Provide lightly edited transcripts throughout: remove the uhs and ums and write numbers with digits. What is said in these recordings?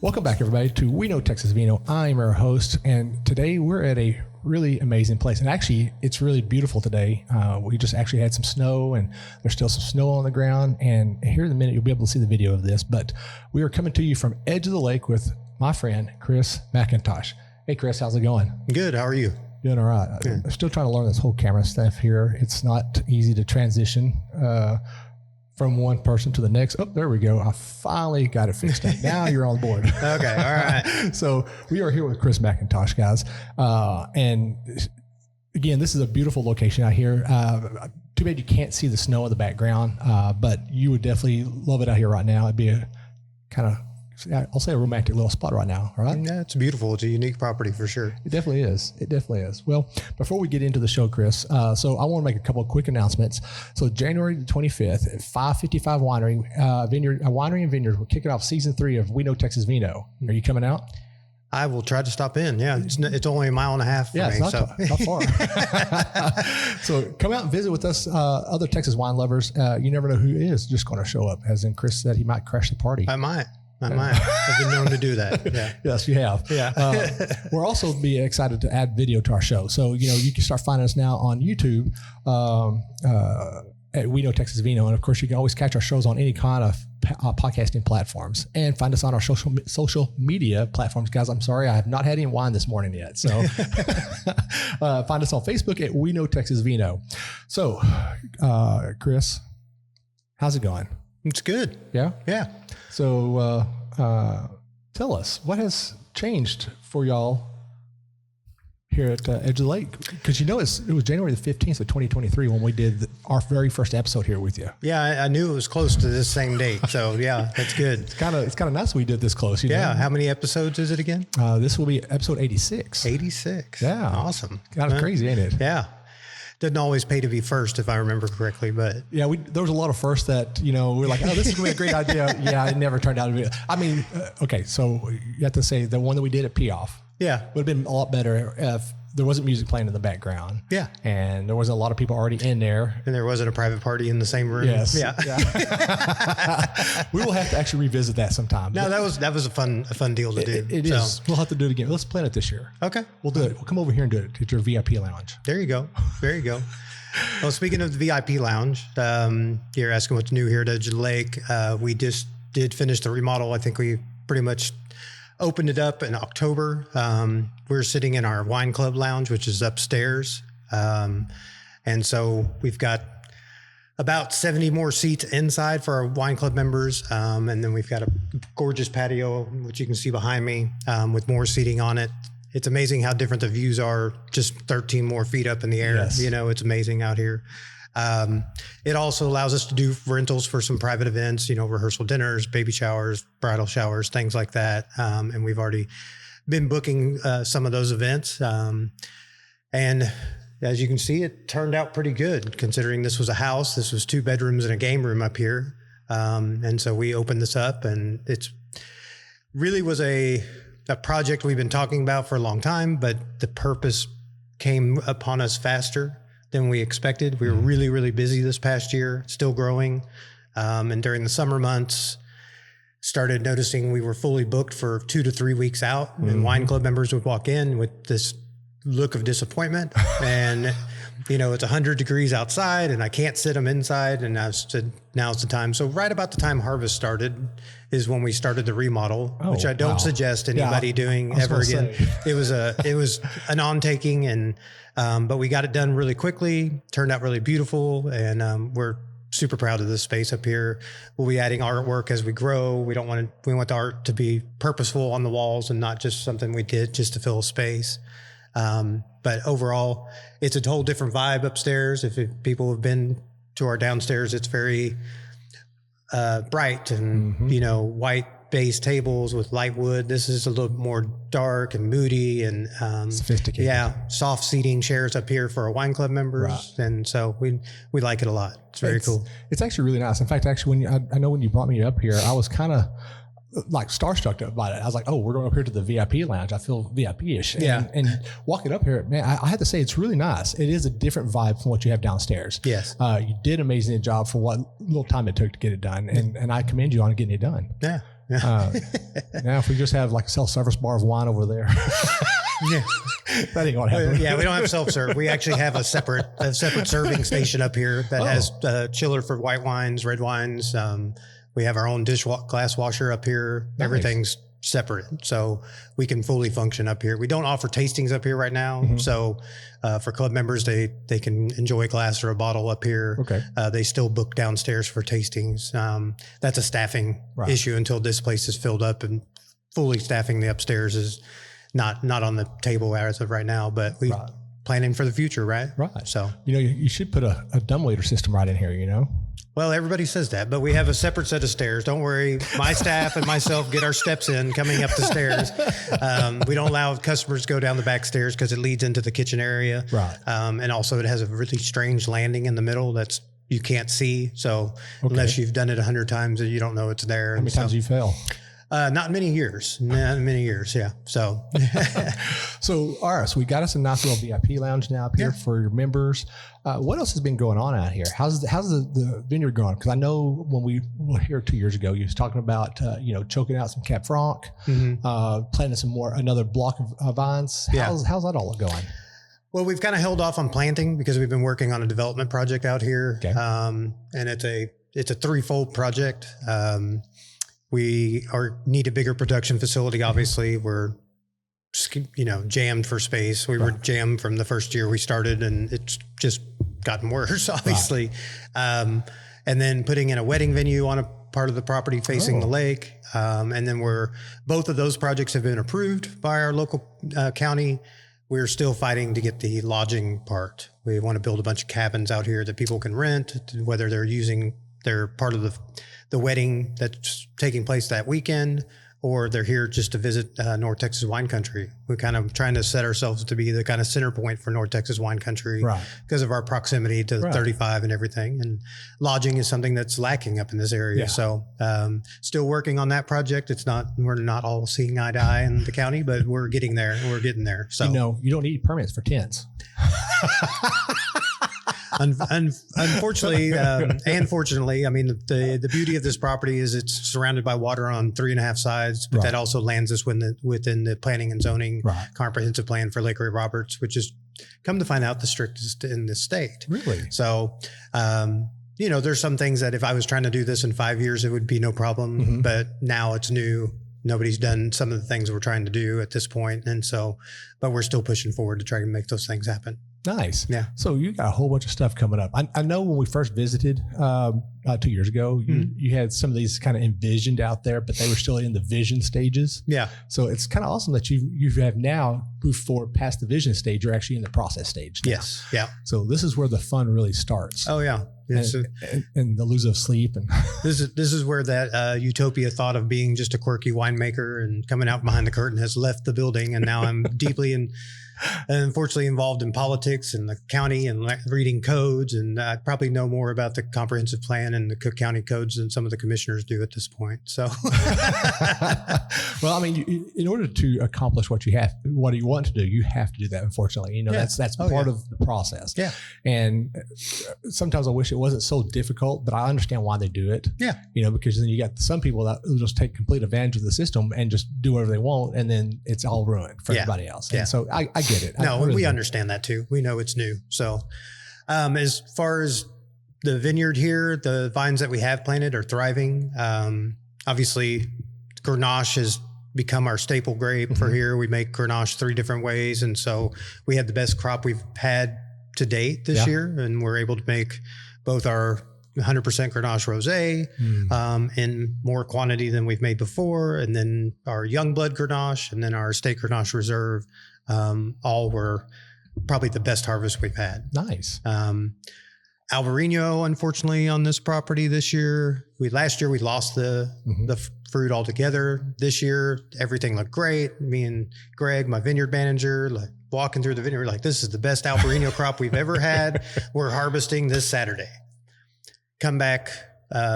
Welcome back, everybody, to We Know Texas Vino. I'm your host, and today we're at a really amazing place. And actually, it's really beautiful today. We just actually had some snow, and there's still some snow on the ground. And here in a minute, you'll be able to see the video of this. But we are coming to you from Edge of the Lake with my friend, Chris McIntosh. Hey, Chris, how's it going? Good. How are you? Doing all right. Yeah. I'm still trying to learn this whole camera stuff here. It's not easy to transition from one person to the next. Oh, there we go. I finally got it fixed up. Now you're on board. Okay. All right. So we are here with Chris McIntosh, guys. And again, this is a beautiful location out here. Too bad you can't see the snow in the background, but you would definitely love it out here right now. It'd be a kind of, I'll say, a romantic little spot right now, right? Yeah, it's beautiful. It's a unique property for sure. It definitely is. It definitely is. Well, before we get into the show, Chris, so I want to make a couple of quick announcements. So January the 25th at 555 Winery and Vineyard, we're kicking off season 3 of We Know Texas Vino. Are you coming out? I will try to stop in. Yeah, it's only a mile and a half for me. It's not far. So come out and visit with us, other Texas wine lovers. You never know who is just going to show up. As in Chris said, he might crash the party. I might. I've been known to do that. Yeah. Yes, you have. Yeah. We're also be excited to add video to our show. So, you can start finding us now on YouTube at We Know Texas Vino. And of course, you can always catch our shows on any kind of podcasting platforms, and find us on our social media platforms. Guys, I'm sorry, I have not had any wine this morning yet. So find us on Facebook at We Know Texas Vino. So, Chris, how's it going? It's good. Yeah? Yeah. So tell us, what changed for y'all here at Edge of the Lake? Because it was January the 15th of 2023 when we did our very first episode here with you. Yeah, I knew it was close to this same date. So yeah, that's good. It's kind of nice we did this close. Yeah. How many episodes is it again? This will be episode 86. 86. Yeah. Awesome. Kind of crazy, ain't it? Yeah. Doesn't always pay to be first, if I remember correctly, but yeah, there was a lot of firsts that, we're like, oh, this is going to be a great idea. Yeah, it never turned out to be. I mean, okay, so you have to say the one that we did at Piaf. Yeah. Would have been a lot better if there wasn't music playing in the background. Yeah. And there wasn't a lot of people already in there. And there wasn't a private party in the same room. Yes. Yeah. We will have to actually revisit that sometime. No, that was a fun deal to do. It is. We'll have to do it again. Let's plan it this year. Okay. We'll do it. We'll come over here and do it at your VIP lounge. There you go. There you go. Well, speaking of the VIP lounge, you're asking what's new here at Edge of the Lake. We just did finish the remodel. I think we pretty much opened it up in October. We're sitting in our wine club lounge, which is upstairs. And so we've got about 70 more seats inside for our wine club members. And then we've got a gorgeous patio, which you can see behind me, with more seating on it. It's amazing how different the views are just 13 more feet up in the air. Yes. It's amazing out here. It also allows us to do rentals for some private events, rehearsal dinners, baby showers, bridal showers, things like that. And we've already been booking some of those events. And as you can see, it turned out pretty good considering this was a house. This was 2 bedrooms and a game room up here. And so we opened this up, and it's really was a project we've been talking about for a long time, but the purpose came upon us faster than we expected. We were really, really busy this past year, still growing. And during the summer months, started noticing we were fully booked for 2 to 3 weeks out. And wine club members would walk in with this look of disappointment. And, it's 100 degrees outside and I can't sit them inside. And I said, now's the time. So right about the time harvest started is when we started the remodel, which I don't suggest anybody doing ever again. It was an on-taking, and but we got it done really quickly, turned out really beautiful, and we're super proud of this space up here. We'll be adding artwork as we grow. We want the art to be purposeful on the walls and not just something we did just to fill a space. But overall, it's a whole different vibe upstairs. If people have been to our downstairs, it's very bright and, white base tables with light wood. This is a little more dark and moody and sophisticated. Yeah, soft seating chairs up here for our wine club members. Right. And so we like it a lot. It's very cool. It's actually really nice. In fact, actually, I know when you brought me up here, I was kind of like starstruck about it. I was like, oh, we're going up here to the VIP lounge. I feel VIP-ish. And walking up here, man, I have to say it's really nice. It is a different vibe from what you have downstairs. Yes. You did an amazing job for what little time it took to get it done. And I commend you on getting it done. Yeah. Now, if we just have like a self-service bar of wine over there, Yeah. that ain't gonna happen. Yeah, we don't have self-serve. We actually have a separate serving station up here that has a chiller for white wines, red wines. We have our own glass washer up here. Nice. Everything's separate, so we can fully function up here. We don't offer tastings up here right now, so for club members, they can enjoy a glass or a bottle up here. Okay. They still book downstairs for tastings. That's a staffing issue until this place is filled up, and fully staffing the upstairs is not on the table as of right now, but we planning for the future, right? Right. So, you should put a dumbwaiter system right in here, well, everybody says that, but we have a separate set of stairs. Don't worry. My staff and myself get our steps in coming up the stairs. We don't allow customers to go down the back stairs because it leads into the kitchen area. Right. And also it has a really strange landing in the middle that's you can't see. So unless you've done it 100 times, you don't know it's there. How many times you fell? Not many years. Not many years. Yeah. So, so all right. So we got us a nice little VIP lounge now up here for your members. What else has been going on out here? How's the vineyard going? Because I know when we were here 2 years ago, you was talking about choking out some Cab Franc, planting another block of vines. How's that all going? Well, we've kind of held off on planting because we've been working on a development project out here, and it's a threefold project. We need a bigger production facility. Obviously, we're jammed for space. We were jammed from the first year we started, and it's just gotten worse, obviously. And then putting in a wedding venue on a part of the property facing the lake, and then both of those projects have been approved by our local county. We're still fighting to get the lodging part. We want to build a bunch of cabins out here that people can rent, whether they're part of the wedding that's taking place that weekend, or they're here just to visit North Texas wine country. We're kind of trying to set ourselves to be the kind of center point for North Texas wine country because of our proximity to 35 and everything. And lodging is something that's lacking up in this area. Yeah. So still working on that project. We're not all seeing eye to eye in the county, but we're getting there. We're getting there. So you don't need permits for tents. Unfortunately, and fortunately, I mean, the beauty of this property is it's surrounded by water on 3.5 sides, but that also lands us within the planning and zoning comprehensive plan for Lake Ray Roberts, which is, come to find out, the strictest in the state. Really? So, there's some things that if I was trying to do this in 5 years, it would be no problem, but now it's new. Nobody's done some of the things we're trying to do at this point. And so, but we're still pushing forward to try to make those things happen. Nice. Yeah. So you got a whole bunch of stuff coming up. I know when we first visited 2 years ago, you had some of these kind of envisioned out there, but they were still in the vision stages. Yeah. So it's kind of awesome that you have now moved forward past the vision stage. You're actually in the process stage now. Yes. Yeah. So this is where the fun really starts. Oh yeah. And the lose of sleep. And this is where that utopia thought of being just a quirky winemaker and coming out behind the curtain has left the building. And now I'm deeply unfortunately involved in politics and the county and reading codes. And I probably know more about the comprehensive plan and the Cook County codes than some of the commissioners do at this point. So, well, I mean, in order to accomplish what you want to do, you have to do that. Unfortunately, that's part of the process. Yeah. And sometimes I wish it wasn't so difficult, but I understand why they do it. Yeah. Because then you got some people that will just take complete advantage of the system and just do whatever they want. And then it's all ruined for everybody else. And so I get it. No, we understand that too. We know it's new. So as far as the vineyard here, the vines that we have planted are thriving. Obviously, Grenache has become our staple grape for here. We make Grenache 3 different ways. And so we had the best crop we've had to date this year. And we're able to make both our 100% Grenache Rosé in more quantity than we've made before. And then our Youngblood Grenache and then our Estate Grenache Reserve. All were probably the best harvest we've had. Nice. Albarino, unfortunately, on this property this year. Last year we lost the fruit altogether. This year everything looked great. Me and Greg, my vineyard manager, like walking through the vineyard, like this is the best Albarino crop we've ever had. We're harvesting this Saturday. Come back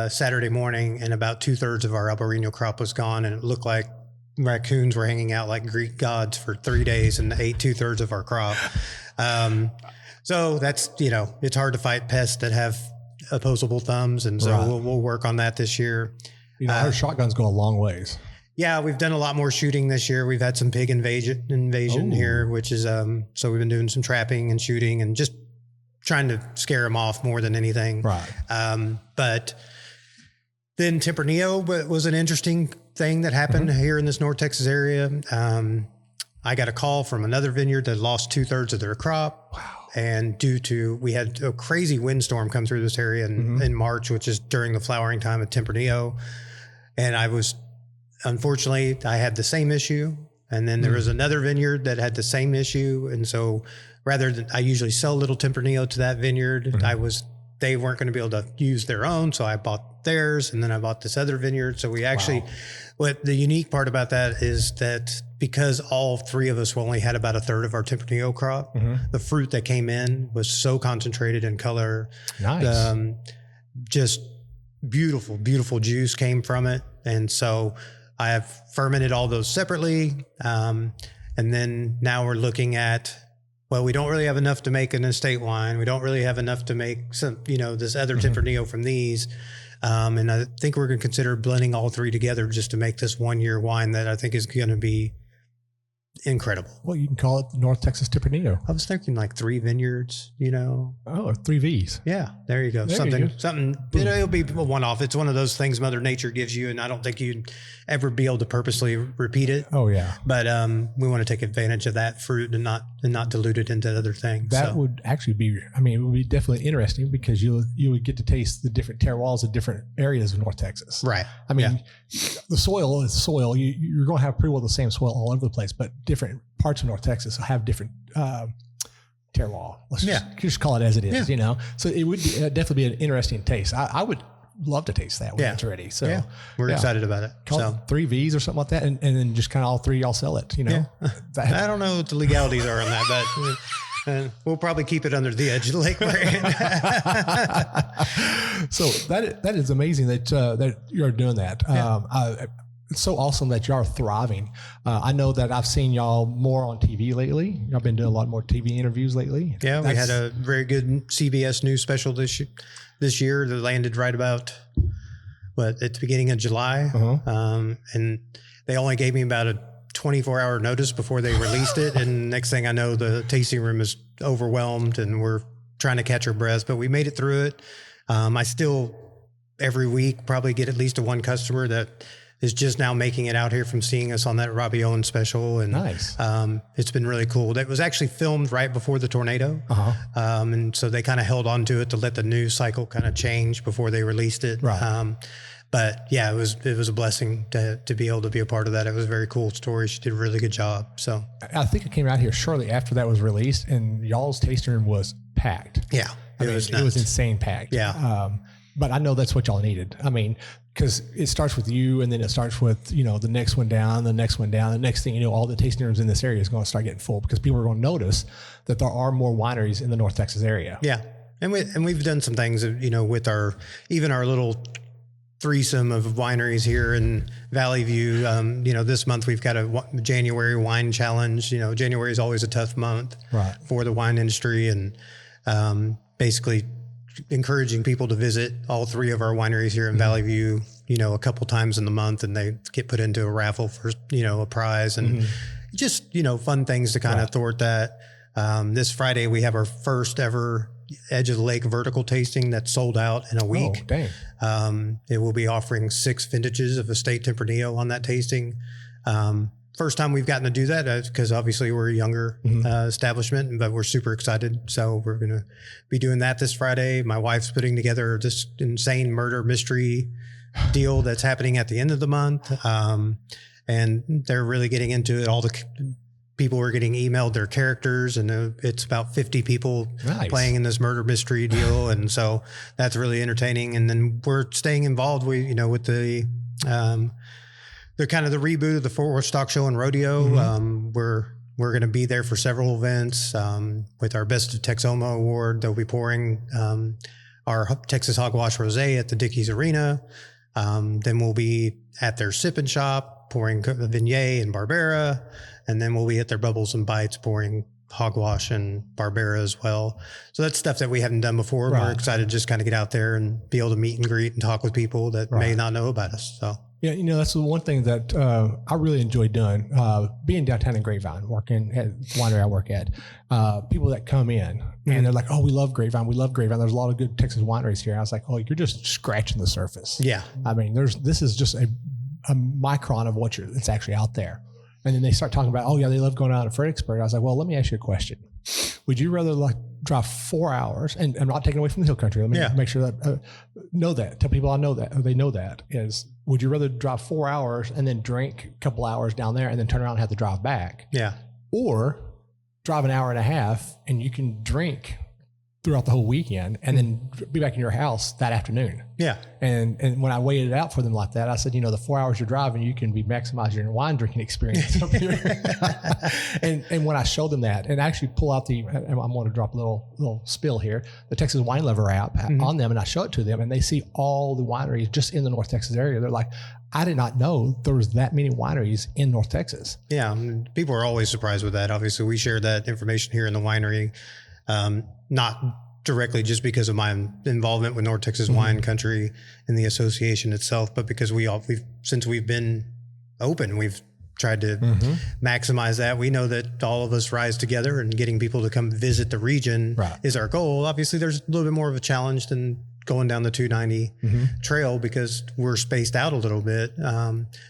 Saturday morning, and about 2/3 of our Albarino crop was gone, and it looked like raccoons were hanging out like Greek gods for 3 days and ate 2/3 of our crop. So that's, it's hard to fight pests that have opposable thumbs. And so we'll work on that this year. You know, our shotguns go a long ways. Yeah, we've done a lot more shooting this year. We've had some pig invasion here, which is so we've been doing some trapping and shooting and just trying to scare them off more than anything. Right. But then Tempranillo was an interesting thing that happened here in this North Texas area. I got a call from another vineyard that lost 2/3 of their crop. Wow. And we had a crazy windstorm come through this area in March, which is during the flowering time of Tempranillo. And unfortunately, I had the same issue. And then there was another vineyard that had the same issue. And so rather than, I usually sell little Tempranillo to that vineyard, they weren't going to be able to use their own. So I bought theirs, and then I bought this other vineyard. So we actually, what the unique part about that is that because all three of us only had about 1/3 of our Tempranillo crop, the fruit that came in was so concentrated in color. Nice. Just beautiful, beautiful juice came from it. And so I have fermented all those separately. And then now we're looking at, well, we don't really have enough to make an estate wine. We don't really have enough to make some, this other Tempranillo from these. And I think we're going to consider blending all three together just to make this 1-year wine that I think is going to be incredible. Well, you can call it North Texas Tempranillo. I was thinking like 3 vineyards, Oh, 3 V's. Yeah, there you go. Something, it'll be a one-off. It's one of those things Mother Nature gives you, and I don't think you'd ever be able to purposely repeat it. Oh yeah. But we want to take advantage of that fruit and not dilute it into other things. That would actually be, it would be definitely interesting because you would get to taste the different terroirs of different areas of North Texas. Right. The soil is soil. You're going to have pretty well the same soil all over the place, but different parts of North Texas have different terroir. Let's just call it as it is, So it would definitely be an interesting taste. I would love to taste that when it's ready. So we're excited about it. Call it 3 V's or something like that, and then just kind of all three y'all sell it. I don't know what the legalities are on that, but we'll probably keep it under the edge of the lake brand. So that is amazing that you're doing that. It's so awesome that y'all are thriving. I know that I've seen y'all more on TV lately. Y'all been doing a lot more TV interviews lately. Yeah, we had a very good CBS News special this year that landed right about at the beginning of July. And they only gave me about a 24-hour notice before they released it. And next thing I know, the tasting room is overwhelmed and we're trying to catch our breath, but we made it through it. I still every week probably get at least one customer that is just now making it out here from seeing us on that Robbie Owens special. And nice. It's been really cool. That was actually filmed right before the tornado. And so they kind of held on to it to let the news cycle kind of change before they released it. Right. But yeah, it was a blessing to be able to be a part of that. It was a very cool story. She did a really good job. So I think it came out here shortly after that was released, and y'all's tasting room was packed. Yeah, it was insane packed. Yeah. But I know that's what y'all needed. Because it starts with you, and then it starts with, the next one down, the next one down. The next thing you know, all the tasting rooms in this area is going to start getting full because people are going to notice that there are more wineries in the North Texas area. Yeah. And we've done some things, with our little threesome of wineries here in Valley View. This month we've got a January wine challenge. January is always a tough month for the wine industry, and basically encouraging people to visit all 3 of our wineries here in Valley View, a couple times in the month, and they get put into a raffle for, a prize and just, fun things to kind of thwart that. This Friday, we have our first ever Edge of the Lake vertical tasting that's sold out in a week. Oh, dang. It will be offering 6 vintages of Estate Tempranillo on that tasting. First time we've gotten to do that because obviously we're a younger establishment, but we're super excited. So we're going to be doing that this Friday. My wife's putting together this insane murder mystery deal that's happening at the end of the month. And they're really getting into it. All the people are getting emailed their characters, and it's about 50 people playing in this murder mystery deal. And so that's really entertaining. And then we're staying involved with the, they're kind of the reboot of the Fort Worth Stock Show and Rodeo. We're going to be there for several events with our Best of Texoma Award. They'll be pouring our Texas Hogwash Rosé at the Dickies Arena. Then we'll be at their Sip and Shop pouring Viognier and Barbera. And then we'll be at their Bubbles and Bites pouring hogwash and Barbera as well. So that's stuff that we haven't done before. Right. We're excited to just kind of get out there and be able to meet and greet and talk with people that may not know about us. So. Yeah, that's the one thing that I really enjoy doing, being downtown in Grapevine, working at the winery I work at. People that come in and they're like, oh, we love Grapevine. We love Grapevine. There's a lot of good Texas wineries here. I was like, oh, you're just scratching the surface. Yeah. I mean, this is just a micron of it's actually out there. And then they start talking about, oh, yeah, they love going out to Fredericksburg. I was like, well, let me ask you a question. Would you rather drive 4 hours, and I'm not taking away from the hill country. Let me make sure that know that. Tell people I know that, or they know that, is would you rather drive 4 hours and then drink a couple hours down there and then turn around and have to drive back? Yeah. Or drive an hour and a half and you can drink throughout the whole weekend and then be back in your house that afternoon. Yeah. And when I weighed it out for them like that, I said, the 4 hours you're driving, you can be maximizing your wine drinking experience up here. and when I showed them that, and actually pull out I'm going to drop a little spill here, the Texas Wine Lover app on them, and I show it to them, and they see all the wineries just in the North Texas area. They're like, I did not know there was that many wineries in North Texas. Yeah. People are always surprised with that. Obviously, we share that information here in the winery. Not directly just because of my involvement with North Texas Wine Country and the association itself, but because since we've been open, we've tried to maximize that. We know that all of us rise together, and getting people to come visit the region is our goal. Obviously, there's a little bit more of a challenge than going down the 290 trail because we're spaced out a little bit.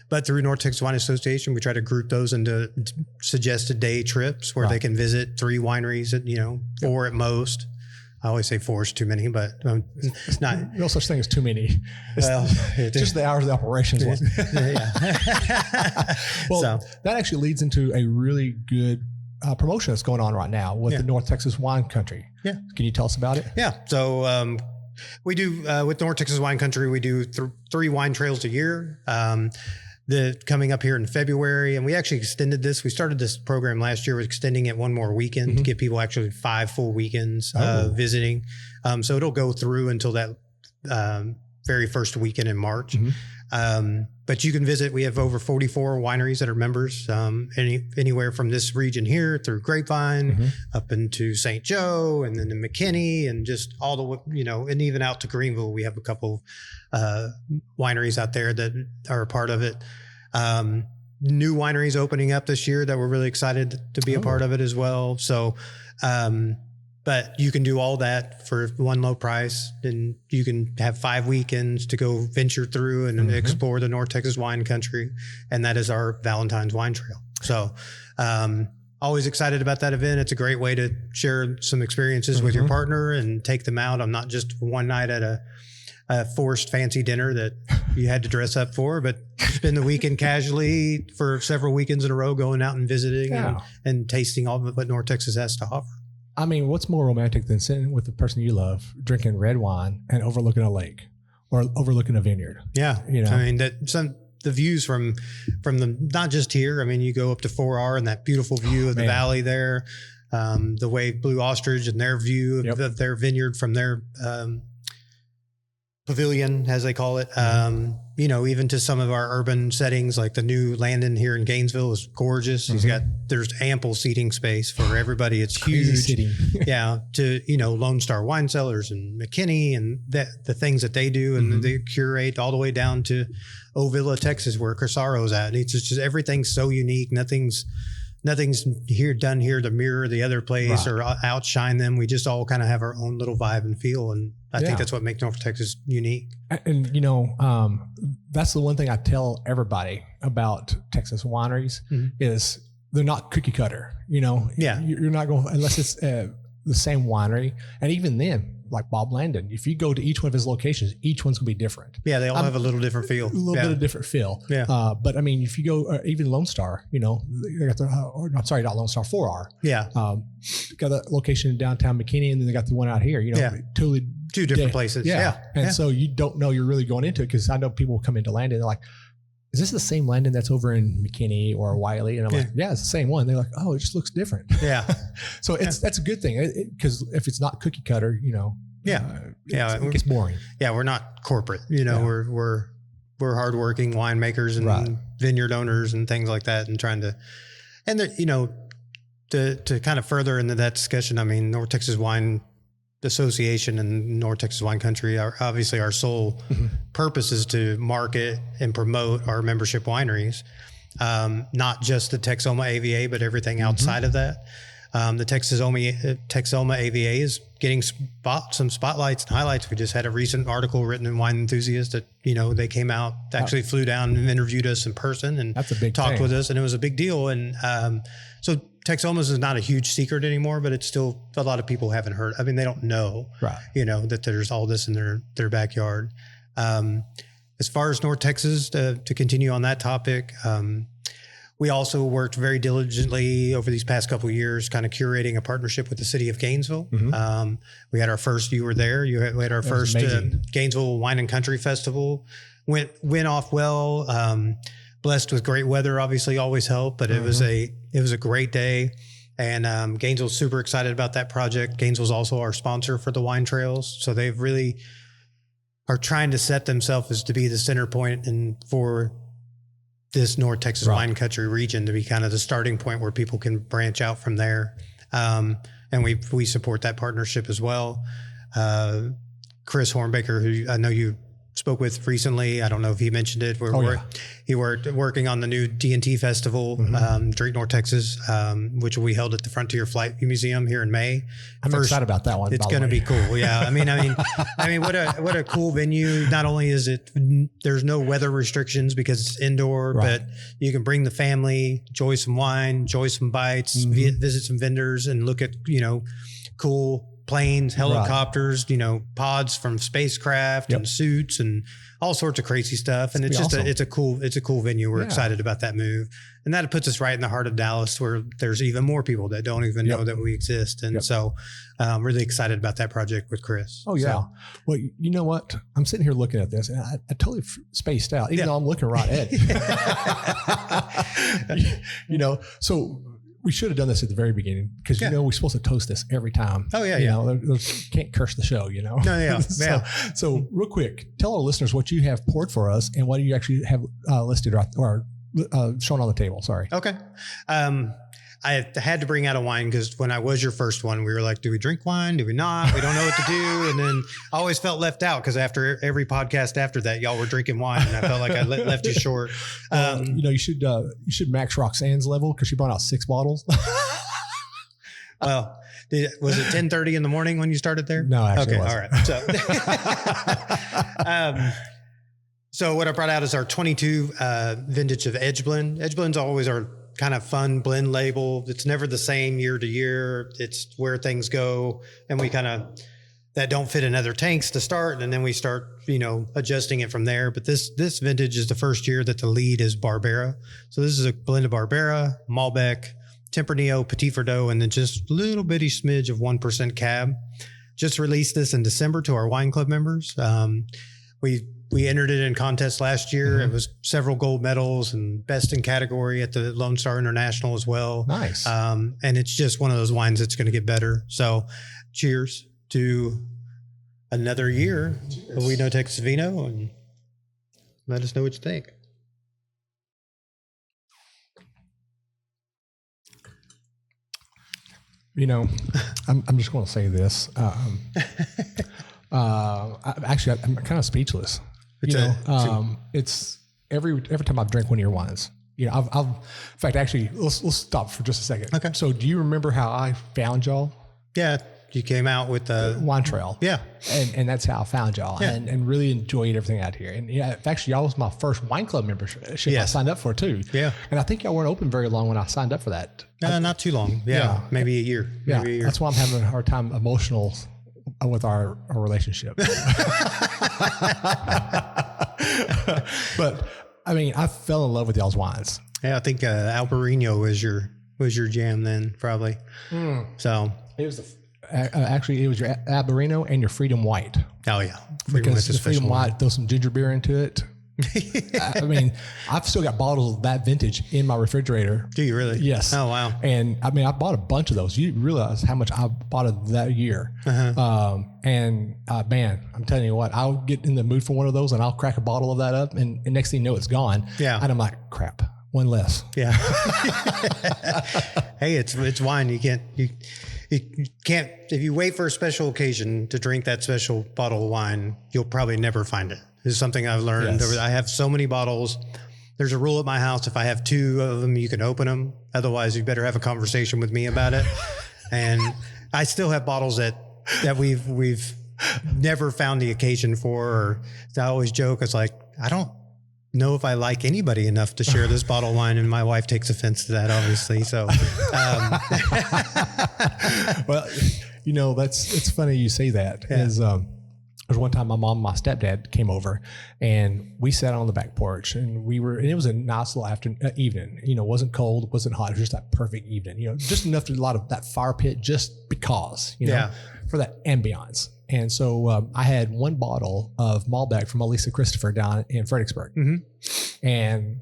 But through North Texas Wine Association, we try to group those into suggested day trips where they can visit 3 wineries at, 4 at most. I always say 4 is too many, but it's not. No such thing as too many. It's just the hours of the operations. That actually leads into a really good promotion that's going on right now with the North Texas Wine Country. Yeah. Can you tell us about it? Yeah. So we do, with North Texas Wine Country, we do 3 wine trails a year. Coming up here in February, and we actually extended this. We started this program last year. We're extending it one more weekend to give people actually 5 full weekends visiting. So it'll go through until that very first weekend in March. But you can visit. We have over 44 wineries that are members, anywhere from this region here through Grapevine up into St. Joe, and then to McKinney, and just all the, and even out to Greenville. We have a couple wineries out there that are a part of it. New wineries opening up this year that we're really excited to be a part of it as well. So, but you can do all that for one low price, and you can have 5 weekends to go venture through and explore the North Texas Wine Country. And that is our Valentine's Wine Trail. So, always excited about that event. It's a great way to share some experiences with your partner and take them out. I'm not just one night at a forced fancy dinner that you had to dress up for, but spend the weekend casually for several weekends in a row, going out and visiting and tasting all of what North Texas has to offer. I mean, what's more romantic than sitting with the person you love, drinking red wine and overlooking a lake or overlooking a vineyard? Yeah. I mean, the views from the, not just here. I mean, you go up to 4R and that beautiful view of the valley there, the way Blue Ostrich and their view of their vineyard from their, pavilion, as they call it. Even to some of our urban settings, like the new Landon here in Gainesville is gorgeous. There's ample seating space for everybody. It's huge. To, Lone Star Wine Cellars and McKinney and the things that they do, and they curate all the way down to Ovilla, Texas, where Cruzaro's at. And it's just everything's so unique. Nothing's done here to mirror the other place or outshine them. We just all kind of have our own little vibe and feel. And I think that's what makes North Texas unique. And, that's the one thing I tell everybody about Texas wineries is they're not cookie cutter, you're not going, unless it's the same winery. And even then, like Bob Landon, if you go to each one of his locations, each one's gonna be different. Yeah, they all have a little different feel. A little bit of different feel. Yeah. But I mean, if you go even Lone Star, they got I'm sorry, not Lone Star, 4R. Yeah. Got a location in downtown McKinney, and then they got the one out here. Totally 2 different places. Yeah. And so you don't know you're really going into it, because I know people come into Landon, they're like, is this the same Landon that's over in McKinney or Wiley? And I'm like, yeah, it's the same one. They're like, oh, it just looks different. Yeah. So that's a good thing, because if it's not cookie cutter, it gets boring. Yeah, we're not corporate. We're hardworking winemakers and vineyard owners and things like that, and trying to, to kind of further into that discussion, I mean, North Texas Wine Association and North Texas Wine Country are obviously our sole purpose is to market and promote our membership wineries, not just the Texoma AVA, but everything outside of that. The Texoma AVA is getting some spotlights and highlights. We just had a recent article written in Wine Enthusiast that, they came out, actually flew down and interviewed us in person and That's a big talked thing. with us, and it was a big deal. And so Texoma's is not a huge secret anymore, but it's still a lot of people haven't heard. I mean, they don't know, Right. That there's all this in their backyard. As far as North Texas, to continue on that topic, we also worked very diligently over these past couple of years, kind of curating a partnership with the city of Gainesville. We had our first, you were there, we had our first Gainesville Wine and Country Festival. Went off well. Blessed with great weather, obviously always helped, but it was a great day. And Gainesville's super excited about that project. Gainesville's also our sponsor for the wine trails. So they've really are trying to set themselves as to be the center point and for this North Texas Wine Country region to be kind of the starting point where people can branch out from there. And we support that partnership as well. Chris Hornbaker, who I know you spoke with recently, I don't know if he mentioned it. He worked working on the new D&T Festival, Drink North Texas, which will be held at the Frontier Flight Museum here in May. I'm excited about that one. It's going to be cool. Yeah. I mean, what a cool venue. Not only is there's no weather restrictions because it's indoor, but you can bring the family, enjoy some wine, enjoy some bites, visit some vendors and look at, cool planes, helicopters, pods from spacecraft and suits and all sorts of crazy stuff. And it's just awesome. It's a cool venue. We're excited about that move. And that puts us right in the heart of Dallas where there's even more people that don't even know that we exist. And so I'm really excited about that project with Chris. Oh, yeah. So, well, you know what? I'm sitting here looking at this and I totally spaced out, even though I'm looking right at it. So we should have done this at the very beginning because, we're supposed to toast this every time. Oh, yeah. Can't curse the show, No, yeah. So real quick, tell our listeners what you have poured for us and what do you actually have listed or shown on the table. Sorry. Okay. I had to bring out a wine because when I was your first one, we were like, do we drink wine? Do we not? We don't know what to do. And then I always felt left out because after every podcast after that, y'all were drinking wine and I felt like I left you short. You should max Roxanne's level because she brought out 6 bottles. Well, was it 10:30 in the morning when you started there? No, actually. Okay. All right. So what I brought out is our 22 vintage of Edge Blend. Edge Blend's always our kind of fun blend label. It's never the same year to year. It's where things go. And we kind of, that don't fit in other tanks to start. And then we start, adjusting it from there. But this vintage is the first year that the lead is Barbera. So this is a blend of Barbera, Malbec, Tempranillo, Petit Verdot, and then just a little bitty smidge of 1% Cab. Just released this in December to our wine club members. We entered it in contest last year. It was several gold medals and best in category at the Lone Star International as well. Nice. And it's just one of those wines that's going to get better. So cheers to another year of We Know Texas Vino and let us know what you think. I'm just going to say this. I'm kind of speechless. It's every time I drink one of your wines. I've in fact, actually, let's stop for just a second. Okay. So, do you remember how I found y'all? Yeah, you came out with the Wine Trail. Yeah, and that's how I found y'all, and really enjoyed everything out here. And actually, y'all was my first wine club membership I signed up for too. Yeah, and I think y'all weren't open very long when I signed up for that. Not too long. Yeah, maybe a year. Yeah, that's why I'm having a hard time emotional with our relationship. But I mean, I fell in love with y'all's wines. Yeah, I think Albarino was your jam then, probably. So it was actually it was your Albarino and your Freedom White. Oh yeah, because the Freedom White throw some ginger beer into it. I mean, I've still got bottles of that vintage in my refrigerator. Do you really? Yes. Oh, wow. And I mean, I bought a bunch of those. You realize how much I bought of that year. Man, I'm telling you what, I'll get in the mood for one of those and I'll crack a bottle of that up and next thing you know, it's gone. Yeah. And I'm like, crap, One less. Yeah. Hey, it's wine. You can't if you wait for a special occasion to drink that special bottle of wine, you'll probably never find it. This is something I've learned. Yes. I have so many bottles. There's a rule at my house. If I have 2 of them, you can open them. Otherwise, you better have a conversation with me about it. And I still have bottles that we've never found the occasion for. Or I always joke, it's like, I don't know if I like anybody enough to share this bottle of wine, and my wife takes offense to that, obviously. So, Well, it's funny you say that. Yeah. There's one time my mom and my stepdad came over, and we sat on the back porch, and it was a nice little evening. It wasn't cold, it wasn't hot. It was just that perfect evening. Just enough to a lot of that fire pit, just because. Yeah. For that ambiance. And so I had one bottle of Malbec from Elisa Christopher down in Fredericksburg. Mm-hmm. And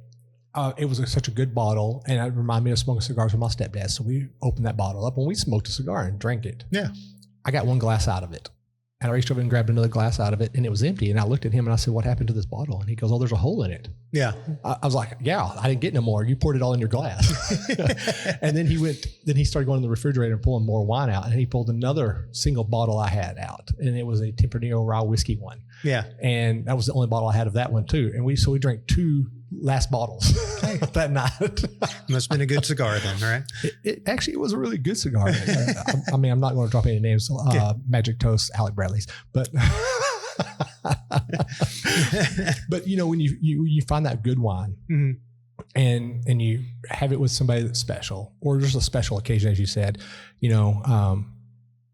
it was such a good bottle. And it reminded me of smoking cigars with my stepdad. So we opened that bottle up and we smoked a cigar and drank it. Yeah. I got one glass out of it. And I reached over and grabbed another glass out of it, and it was empty. And I looked at him and I said, "What happened to this bottle?" And he goes, "Oh, there's a hole in it." Yeah. I was like, "Yeah, I didn't get no more. You poured it all in your glass." And then he started going to the refrigerator and pulling more wine out. And he pulled another single bottle I had out. And it was a Tempranillo rye whiskey one. Yeah. And that was the only bottle I had of that one too. And we drank 2 last bottles that night. Must have been a good cigar then, right? It was a really good cigar. I mean, I'm not going to drop any names. Magic Toast, Alec Bradley's, but but when you find that good wine, mm-hmm. and you have it with somebody that's special, or just a special occasion, as you said,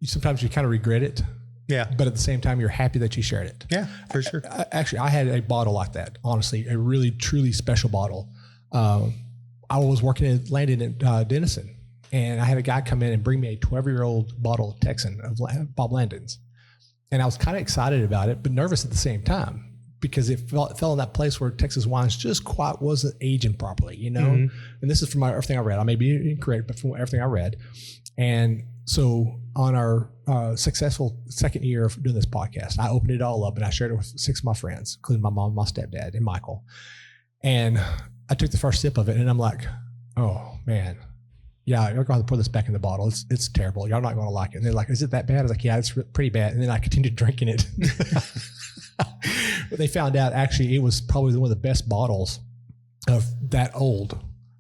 sometimes you kind of regret it. Yeah. But at the same time, you're happy that you shared it. Yeah, for sure. Actually, I had a bottle like that, honestly, a really, truly special bottle. I was working in Landon at Denison, and I had a guy come in and bring me a 12-year-old bottle of Texan of Bob Landon's. And I was kind of excited about it, but nervous at the same time, because it fell in that place where Texas wines just quite wasn't aging properly, Mm-hmm. And this is from everything I read. I may be incorrect, but from everything I read. And so on our successful second year of doing this podcast, I opened it all up and I shared it with 6 of my friends, including my mom, my stepdad, and Michael. And I took the first sip of it and I'm like, oh man, yeah, you're going to pour this back in the bottle. It's terrible. You're not going to like it. And they're like, is it that bad? I was like, yeah, it's pretty bad. And then I continued drinking it. But they found out actually it was probably one of the best bottles of that old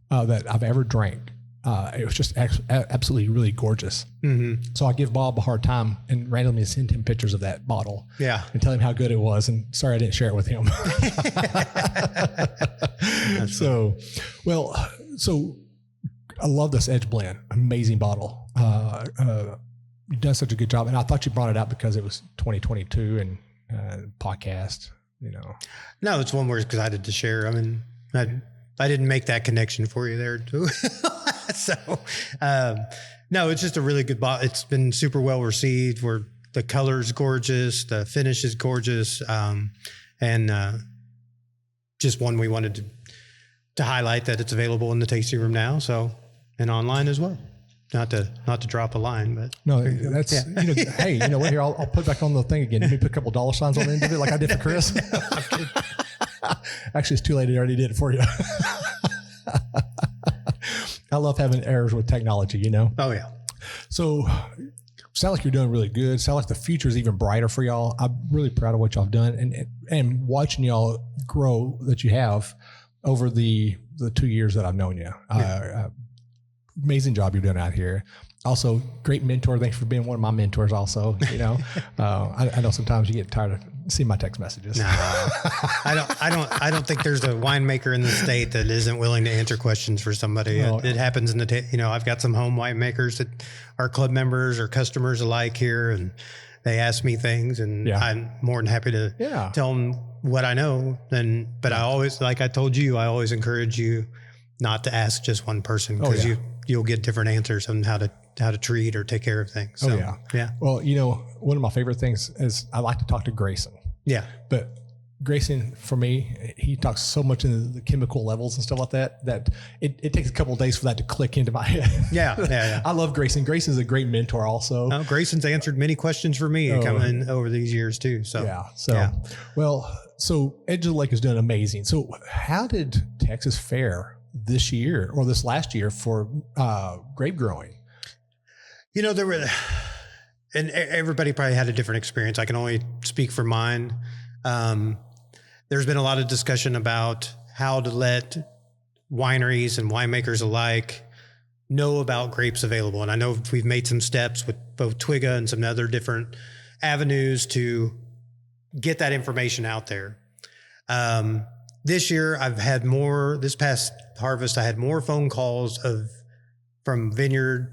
that I've ever drank. It was just absolutely really gorgeous. Mm-hmm. So I give Bob a hard time and randomly send him pictures of that bottle. Yeah. And tell him how good it was. And sorry I didn't share it with him. So I love this Edge Blend. Amazing bottle. You've done such a good job. And I thought you brought it out because it was 2022 and podcast, No, it's one we're excited to share. I mean, I didn't make that connection for you there too. So, no, it's just a really good bottle. It's been super well received. The color's gorgeous, the finish is gorgeous, and just one we wanted to highlight that it's available in the tasting room now. So, and online as well. Not to drop a line, but no, that's hey, you know what? Here, I'll put back on the thing again. Let me put a couple dollar signs on the end of it, like I did for Chris. Actually, it's too late. I already did it for you. I love having errors with technology, Oh yeah. So sound like you're doing really good. Sound like the future is even brighter for y'all. I'm really proud of what y'all have done and watching y'all grow that you have over the 2 years that I've known you. Yeah. Amazing job you're doing out here. Also, great mentor. Thanks for being one of my mentors also. I know sometimes you get tired of seeing my text messages. No, I don't think there's a winemaker in the state that isn't willing to answer questions for somebody. No. It happens in I've got some home winemakers that are club members or customers alike here, and they ask me things, and I'm more than happy to tell them what I know. But I always, like I told you, I always encourage you not to ask just one person, because you'll get different answers on how to treat or take care of things. So, yeah. Well, one of my favorite things is I like to talk to Grayson. Yeah. But Grayson, for me, he talks so much into the chemical levels and stuff like that it takes a couple of days for that to click into my head. Yeah. I love Grayson. Grayson's a great mentor also. Oh, Grayson's answered many questions for me coming over these years too. So, Well, so Edge of the Lake is doing amazing. So how did Texas fare this year or this last year for grape growing? You know, there were, and everybody probably had a different experience. I can only speak for mine. There's been a lot of discussion about how to let wineries and winemakers alike know about grapes available. And I know we've made some steps with both Twiga and some other different avenues to get that information out there. This year this past harvest, I had more phone calls from vineyard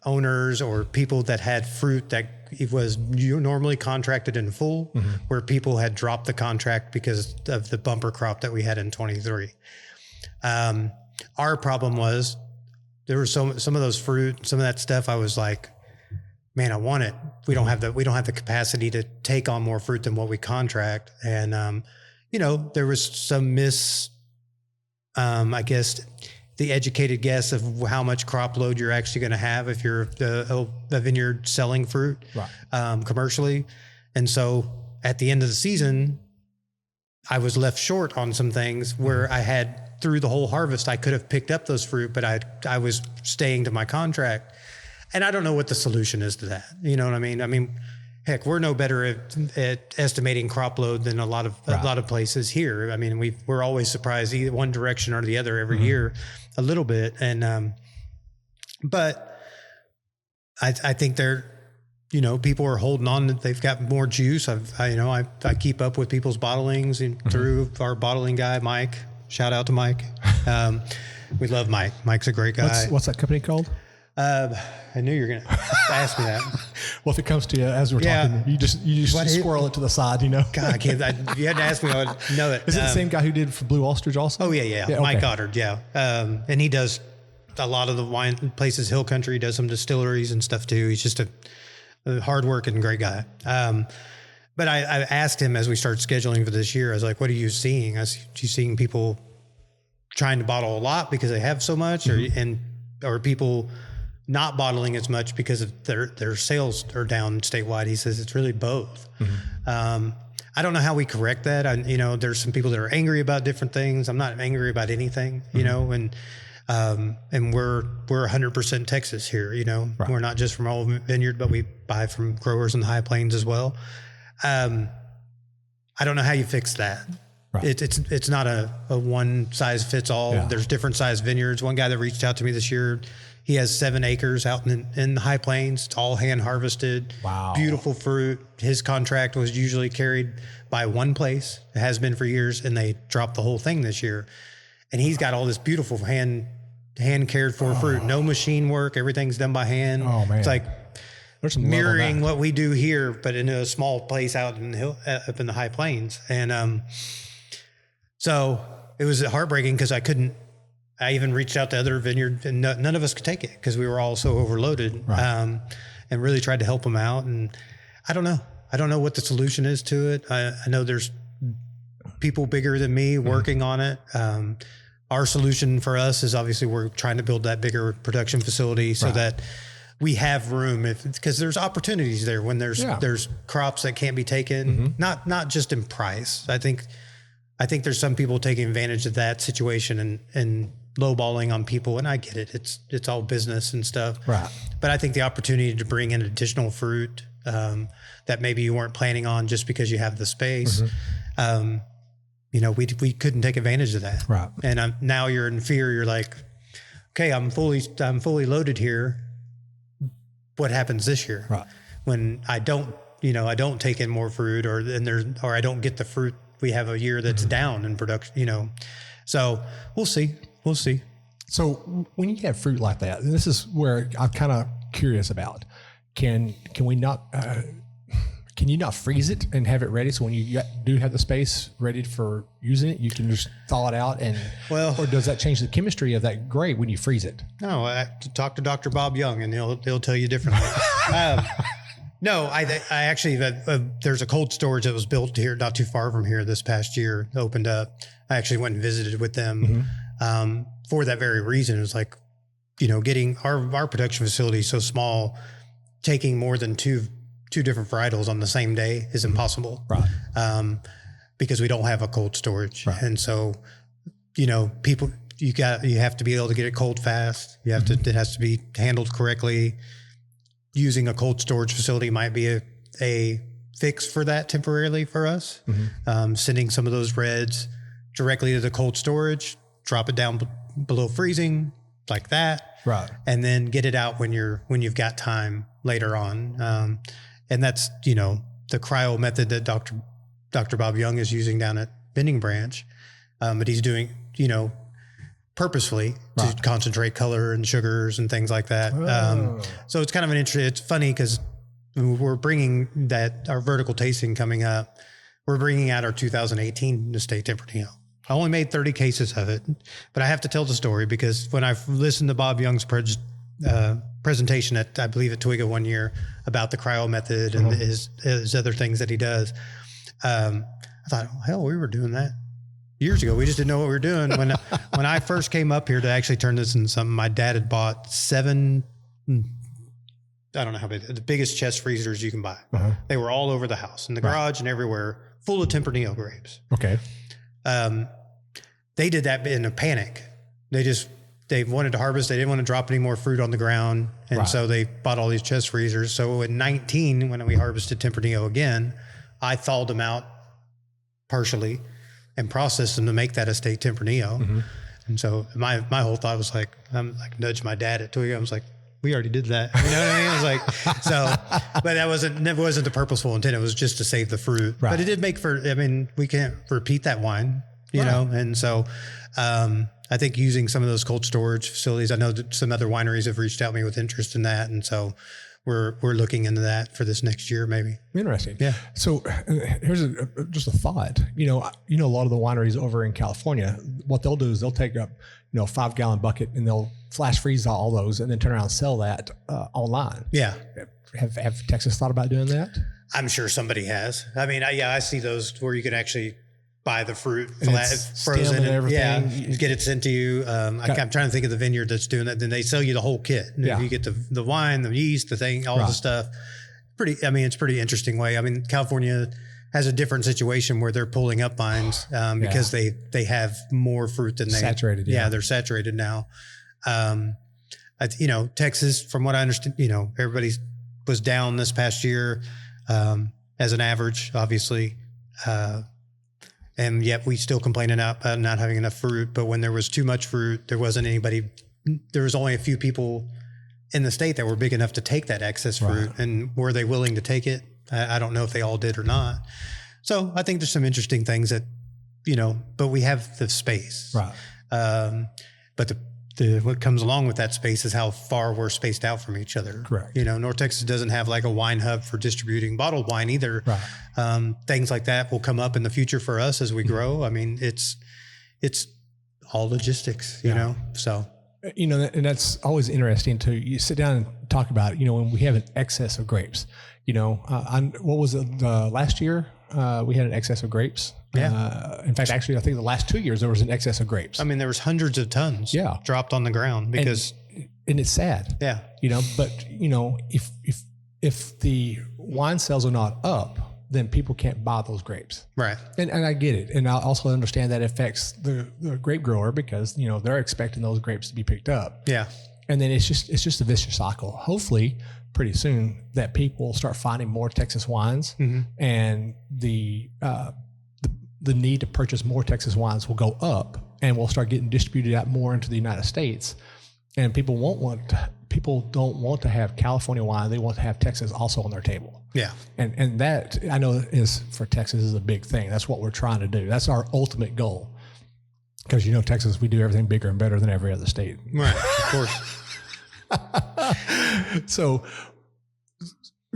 owners or people that had fruit that it was normally contracted in full, where people had dropped the contract because of the bumper crop that we had in 23. Our problem was there were some of those fruit, some of that stuff. I was like, man, I want it. We don't have the capacity to take on more fruit than what we contract. And, you know, there was some I guess the educated guess of how much crop load you're actually going to have if you're a vineyard selling fruit, commercially. And so at the end of the season, I was left short on some things where I had, through the whole harvest, I could have picked up those fruit, but I was staying to my contract. And I don't know what the solution is to that. You know what I mean? I mean, heck, we're no better at estimating crop load than a lot of places here. I mean, we're always surprised either one direction or the other every year a little bit. And, but I think people are holding on. They've got more juice. I keep up with people's bottlings through our bottling guy, Mike. Shout out to Mike. We love Mike. Mike's a great guy. What's that company called? I knew you were going to ask me that. Well, if it comes to you as we're talking, you just squirrel it to the side, you know? God, I can't. If you had to ask me, I would know it. Is it the same guy who did for Blue Ostrich also? Oh, yeah. Mike Goddard, yeah. And he does a lot of the wine places, Hill Country. He does some distilleries and stuff too. He's just a hardworking, great guy. But I asked him as we started scheduling for this year, I was like, what are you seeing? Are you seeing people trying to bottle a lot because they have so much, or people not bottling as much because of their sales are down statewide? He says it's really both. I don't know how we correct that. There's some people that are angry about different things. I'm not angry about anything, and we're 100% Texas here, Right. We're not just from Olive Vineyard, but we buy from growers in the High Plains as well. I don't know how you fix that. Right. It's not a one size fits all. Yeah. There's different size vineyards. One guy that reached out to me this year, he has 7 acres out in the High Plains. It's all hand harvested. Wow. Beautiful fruit. His contract was usually carried by one place. It has been for years, and they dropped the whole thing this year. And he's got all this beautiful hand cared for fruit. No machine work. Everything's done by hand. Oh man. It's like mirroring what we do here, but in a small place out in the hill, up in the High Plains. And so it was heartbreaking because I even reached out to other vineyards, and none of us could take it because we were all so overloaded. Right. And really tried to help them out. And I don't know what the solution is to it. I know there's people bigger than me working on it. Our solution for us is obviously we're trying to build that bigger production facility so that we have room, because there's opportunities there when there's crops that can't be taken, not just in price. I think there's some people taking advantage of that situation and lowballing on people, and I get it. It's all business and stuff. Right. But I think the opportunity to bring in additional fruit that maybe you weren't planning on just because you have the space, we couldn't take advantage of that. Right. And now you're in fear. You're like, okay, I'm fully loaded here. What happens this year? Right. When I don't take in more fruit, or I don't get the fruit. We have a year that's down in production, so we'll see. So when you have fruit like that, and this is where I'm kind of curious about, can you not freeze it and have it ready? So when you do have the space ready for using it, you can just thaw it out or does that change the chemistry of that grape when you freeze it? No, talk to Dr. Bob Young and he'll tell you differently. No, I actually, there's a cold storage that was built here, not too far from here this past year, opened up. I actually went and visited with them for that very reason. It was like, getting our production facility so small, taking more than two different varietals on the same day is impossible. Right. Because we don't have a cold storage. Right. And so, you have to be able to get it cold fast. You have to, it has to be handled correctly. Using a cold storage facility might be a fix for that temporarily for us. Sending some of those reds directly to the cold storage, drop it down below freezing like that. Right. And then get it out when you've got time later on. And that's, the cryo method that Dr. Bob Young is using down at Bending Branch. But he's doing, purposefully to concentrate color and sugars and things like that. So it's kind of it's funny because we're bringing our vertical tasting coming up. We're bringing out our 2018 Estate Tempranillo. I only made 30 cases of it, but I have to tell the story because when I've listened to Bob Young's presentation at, I believe at Twiga one year about the cryo method and his other things that he does, I thought, oh, hell, we were doing that years ago. We just didn't know what we were doing. When I first came up here to actually turn this into something, my dad had bought 7, I don't know how big, the biggest chest freezers you can buy. They were all over the house, in the garage and everywhere, full of Tempranillo grapes. Okay. They did that in a panic. They wanted to harvest. They didn't want to drop any more fruit on the ground. And so they bought all these chest freezers. So in 19, when we harvested Tempranillo again, I thawed them out partially and processed them to make that Estate Tempranillo. And so my whole thought was like, I'm like nudged my dad at Twiga. I was like, we already did that. You know what I mean? I was like, so, but that wasn't the purposeful intent. It was just to save the fruit. But it did make we can't repeat that wine, you know? And so, I think using some of those cold storage facilities, I know that some other wineries have reached out to me with interest in that. And so we're looking into that for this next year, maybe. Interesting. Yeah. So here's just a thought. A lot of the wineries over in California, what they'll do is they'll take up, a 5-gallon bucket and they'll flash freeze all those and then turn around and sell that online. Yeah. Have Texas thought about doing that? I'm sure somebody has. I mean, I see those where you can actually buy the fruit frozen and everything. Yeah, get it sent to you. I'm trying to think of the vineyard that's doing that. Then they sell you the whole kit. Yeah. You get the wine, the yeast, the thing, all the stuff. It's a pretty interesting way. I mean, California has a different situation where they're pulling up vines because they have more fruit than saturated. Yeah, they're saturated now. Texas, from what I understand, everybody was down this past year as an average, obviously. And yet we still complain about not having enough fruit. But when there was too much fruit, there was only a few people in the state that were big enough to take that excess fruit. And were they willing to take it? I don't know if they all did or not. So I think there's some interesting things that, but we have the space. Right. But what comes along with that space is how far we're spaced out from each other. Correct. North Texas doesn't have like a wine hub for distributing bottled wine either. Right. Things like that will come up in the future for us as we grow. I mean, it's all logistics, you know, so. And that's always interesting to you sit down and talk about it, when we have an excess of grapes, what was it last year? We had an excess of grapes. Yeah. In fact, actually, I think the last 2 years there was an excess of grapes. I mean, there was hundreds of tons dropped on the ground because. And it's sad. Yeah. But if the wine sales are not up, then people can't buy those grapes. Right. And I get it. And I also understand that affects the grape grower because, they're expecting those grapes to be picked up. Yeah. And then it's just a vicious cycle. Hopefully pretty soon that people start finding more Texas wines and the need to purchase more Texas wines will go up and we'll start getting distributed out more into the United States. And people don't want to have California wine. They want to have Texas also on their table. Yeah. And that I know is for Texas is a big thing. That's what we're trying to do. That's our ultimate goal. Because Texas, we do everything bigger and better than every other state. Right. Of course.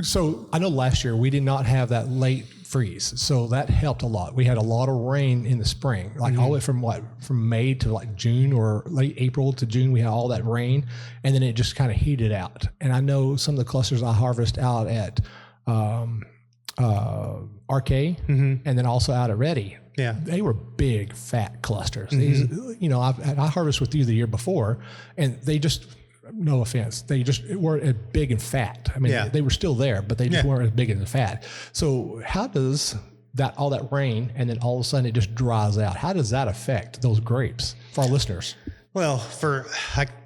So I know last year we did not have that late freeze. So that helped a lot. We had a lot of rain in the spring, like all the way from May to like June or late April to June, we had all that rain and then it just kind of heated out. And I know some of the clusters I harvest out at RK and then also out at Ready. Yeah. They were big, fat clusters. These, I harvested with you the year before and they just, no offense, they just weren't as big and fat. I mean, they were still there, but they just weren't as big and fat. So how does all that rain and then all of a sudden it just dries out? How does that affect those grapes? for our listeners? Well,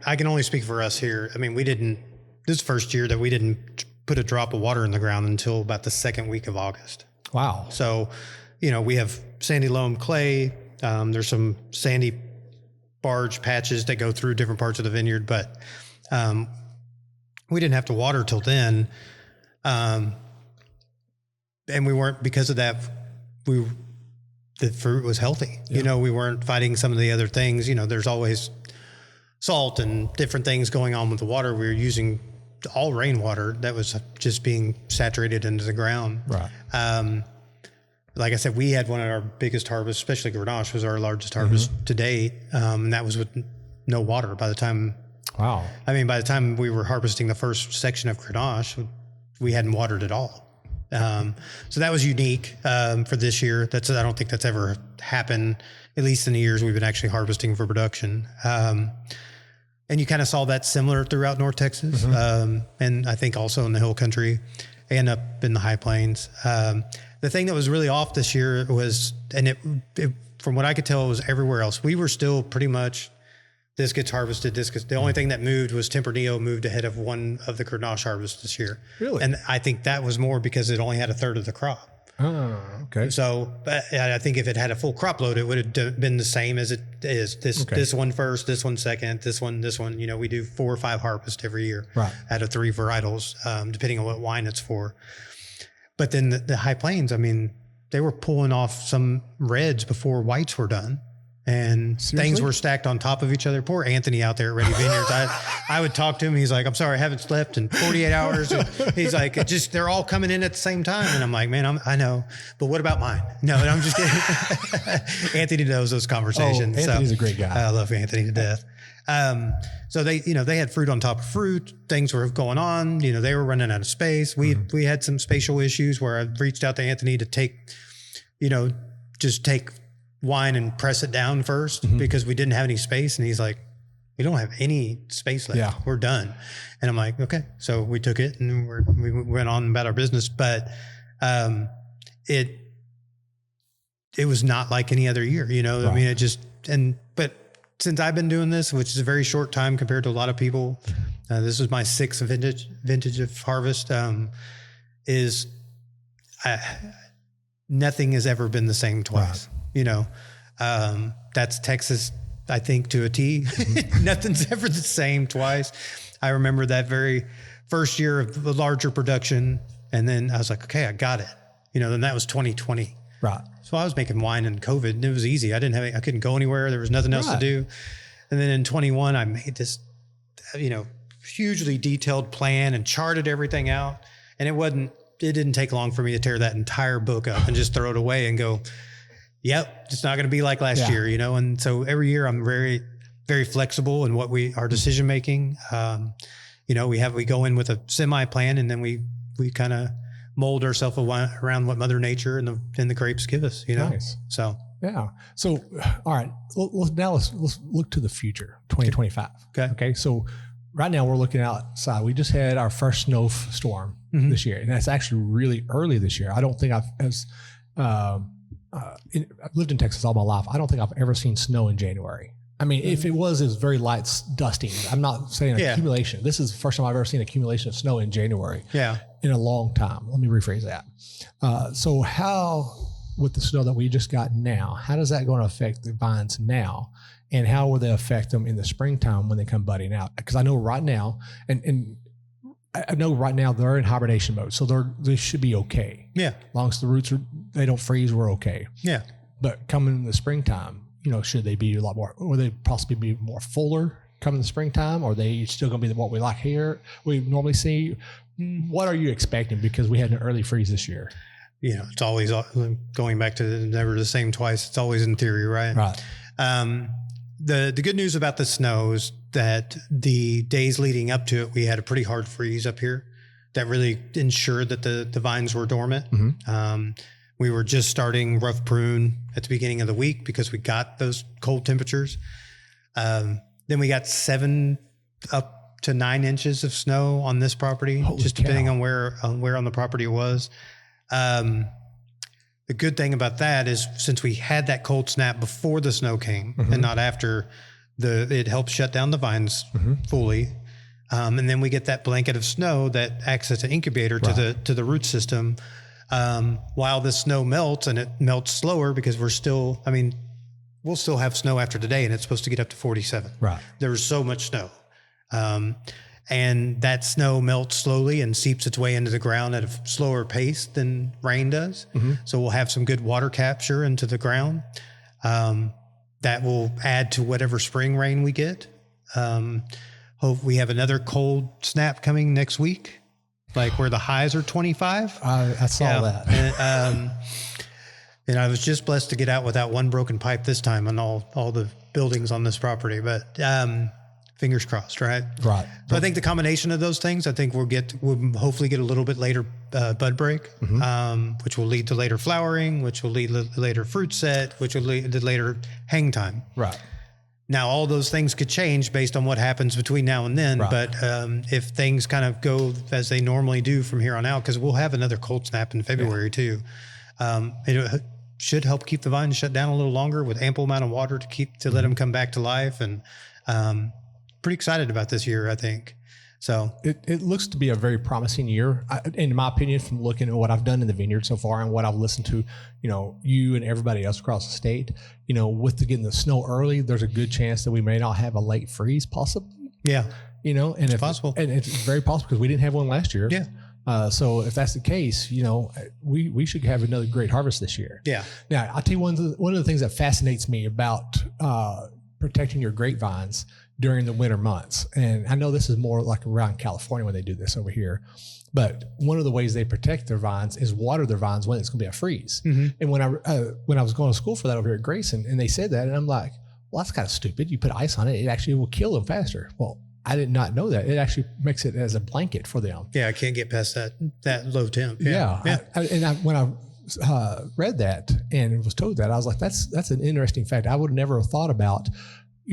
I can only speak for us here. I mean, this first year that we didn't put a drop of water in the ground until about the second week of August. Wow. So, we have sandy loam clay. There's some sandy barge patches that go through different parts of the vineyard, but we didn't have to water till then. And we weren't, because of that, the fruit was healthy. Yeah. We weren't fighting some of the other things. There's always salt and different things going on with the water. We were using all rainwater that was just being saturated into the ground. Right. Like I said, we had one of our biggest harvests, especially Grenache was our largest harvest to date. And that was with no water by the time. Wow. I mean, by the time we were harvesting the first section of Grenache, we hadn't watered at all. So that was unique for this year. I don't think that's ever happened, at least in the years we've been actually harvesting for production. And you kind of saw that similar throughout North Texas, and I think also in the Hill Country and up in the High Plains. The thing that was really off this year was, and it from what I could tell, it was everywhere else. We were still pretty much, this gets harvested. The only thing that moved was Tempranillo moved ahead of one of the Grenache harvests this year. Really? And I think that was more because it only had a third of the crop. Oh, okay. So I think if it had a full crop load, it would have been the same as it is. This one first, this one second, this one. We do 4 or 5 harvests every year, Right. out of 3 varietals, depending on what wine it's for. But then the High Plains, I mean, they were pulling off some reds before whites were done. And Seriously? things were stacked on top of each other. Poor Anthony out there at Ready Vineyards. I would talk to him. He's like, I'm sorry, I haven't slept in 48 hours. And he's like, they're all coming in at the same time. And I'm like, man, I know, but what about mine? No, I'm just kidding. Anthony knows those conversations. Anthony's a great guy. I love Anthony to death. So they had fruit on top of fruit. Things were going on. They were running out of space. We had some spatial issues where I reached out to Anthony to take wine and press it down first because we didn't have any space. And he's like, we don't have any space left. Yeah. We're done. And I'm like, okay. So we took it and we went on about our business. But it was not like any other year, Right. I mean, but since I've been doing this, which is a very short time compared to a lot of people, this is my 6th vintage of harvest, nothing has ever been the same twice. Right. That's Texas, I think, to a T. Nothing's ever the same twice. I remember that very first year of the larger production. And then I was like, okay, I got it. Then that was 2020. Right. So I was making wine in COVID and it was easy. I couldn't go anywhere. There was nothing else to do. And then in 21, I made this, hugely detailed plan and charted everything out. And it didn't take long for me to tear that entire book up and just throw it away and go, yep, it's not going to be like last year, And so every year I'm very, very flexible in our decision making. We go in with a semi plan and then we kind of mold ourselves around what Mother Nature and the grapes give us, Nice. So yeah. So all right, let's look to the future, 2025. Okay. So right now we're looking outside. We just had our first snowstorm this year, and that's actually really early this year. I don't think I've lived in Texas all my life. I don't think I've ever seen snow in January. I mean, if it was very light dusting. I'm not saying accumulation. This is the first time I've ever seen accumulation of snow in January. Yeah. In a long time. Let me rephrase that. So how, with the snow that we just got now, how does that going to affect the vines now? And how will they affect them in the springtime when they come budding out? Because I know right now, and I know right now they're in hibernation mode, so they should be okay. Yeah. As long as the roots they don't freeze, we're okay. Yeah. But coming in the springtime, should they be a lot more, or they possibly be more fuller coming in the springtime, or are they still going to be what we like here? We normally see. What are you expecting? Because we had an early freeze this year. It's always going back to never the same twice. It's always in theory, right? Right. The good news about the snow is that the days leading up to it, we had a pretty hard freeze up here that really ensured that the vines were dormant. Mm-hmm. We were just starting rough prune at the beginning of the week because we got those cold temperatures. Then we got 7 up to 9 inches of snow on this property, Holy just cow. depending on where on the property it was. the good thing about that is since we had that cold snap before the snow came and not after, it helps shut down the vines fully. And then we get that blanket of snow that acts as an incubator to the root system. While the snow melts, and it melts slower because we'll still have snow after today, and it's supposed to get up to 47. Right. There's so much snow. And that snow melts slowly and seeps its way into the ground at a slower pace than rain does. So we'll have some good water capture into the ground. That will add to whatever spring rain we get. Hope we have another cold snap coming next week, like where the highs are 25. I saw that. And I was just blessed to get out without one broken pipe this time on all the buildings on this property. But fingers crossed, right? Right. So I think the combination of those things, I think we'll hopefully get a little bit later bud break, which will lead to later flowering, which will lead to later fruit set, which will lead to later hang time. Right. Now, all those things could change based on what happens between now and then. Right. But if things kind of go as they normally do from here on out, because we'll have another cold snap in February too, it should help keep the vines shut down a little longer with ample amount of water to let them come back to life. And pretty excited about this year, I think. So it looks to be a very promising year, in my opinion, from looking at what I've done in the vineyard so far and what I've listened to, you and everybody else across the state. With getting the snow early, there's a good chance that we may not have a late freeze, possibly. Yeah, and it's possible, and it's very possible because we didn't have one last year. Yeah. So if that's the case, we should have another great harvest this year. Yeah. Now, I'll tell you one of the things that fascinates me about protecting your grapevines during the winter months. And I know this is more like around California when they do this over here, but one of the ways they protect their vines is water their vines when it's going to be a freeze. And when I was going to school for that over here at Grayson, and they said that, and I'm like, well, that's kind of stupid. You put ice on it, it actually will kill them faster. Well, I did not know that. It actually makes it as a blanket for them. Yeah, I can't get past that low temp. Yeah. When I read that and was told that, I was like, that's an interesting fact. I would never have thought about,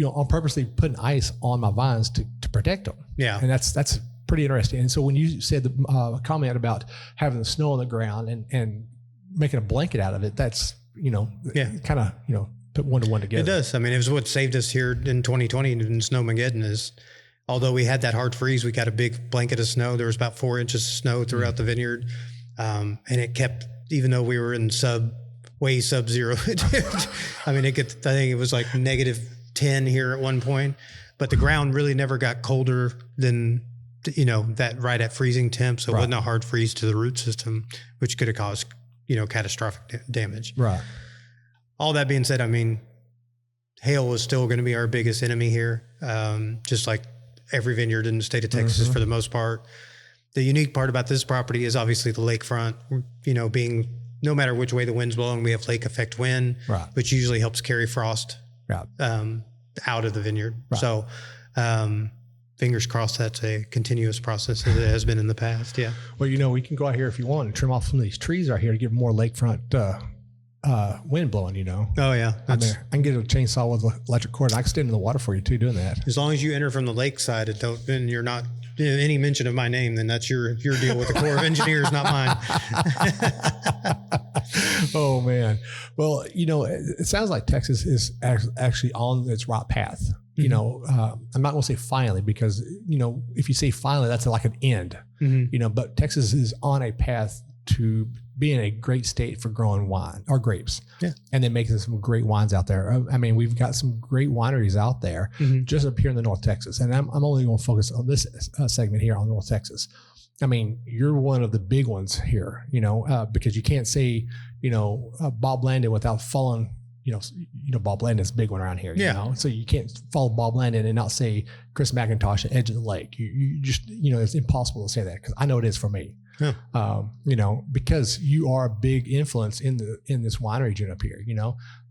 on purposely putting ice on my vines to protect them. Yeah. And that's pretty interesting. And so when you said the comment about having the snow on the ground and making a blanket out of it, that's, kind of, put one to one together. It does. I mean, it was what saved us here in 2020 in Snowmageddon is, although we had that hard freeze, we got a big blanket of snow. There was about 4 inches of snow throughout the vineyard. And it kept, even though we were in way sub-zero, I think it was like -10 here at one point, but the ground really never got colder than, that right at freezing temp. So it wasn't a hard freeze to the root system, which could have caused, catastrophic damage. Right. All that being said, hail is still going to be our biggest enemy here. Just like every vineyard in the state of Texas for the most part. The unique part about this property is obviously the lakefront, being no matter which way the wind's blowing, we have lake effect wind, which usually helps carry frost out of the vineyard. Right. So fingers crossed that's a continuous process as it has been in the past. Yeah. Well, we can go out here if you want and trim off some of these trees right here to give more lakefront wind blowing, Oh yeah. I can get a chainsaw with an electric cord. I can stand in the water for you too doing that. As long as you enter from the lake side and you're not any mention of my name, then that's your deal with the Corps of Engineers, not mine. Oh man. Well, it sounds like Texas is actually on its right path. I'm not going to say finally because, if you say finally, that's like an end, but Texas is on a path to being a great state for growing wine or grapes. Yeah. And then making some great wines out there. We've got some great wineries out there just up here in the North Texas. And I'm only going to focus on this segment here on North Texas. You're one of the big ones here, because you can't say, Bob Landon without following, Bob Landon's a big one around here, so you can't follow Bob Landon and not say Chris McIntosh at Edge of the Lake. You just, it's impossible to say that because I know it is for me. Yeah. Because you are a big influence in this wine region up here.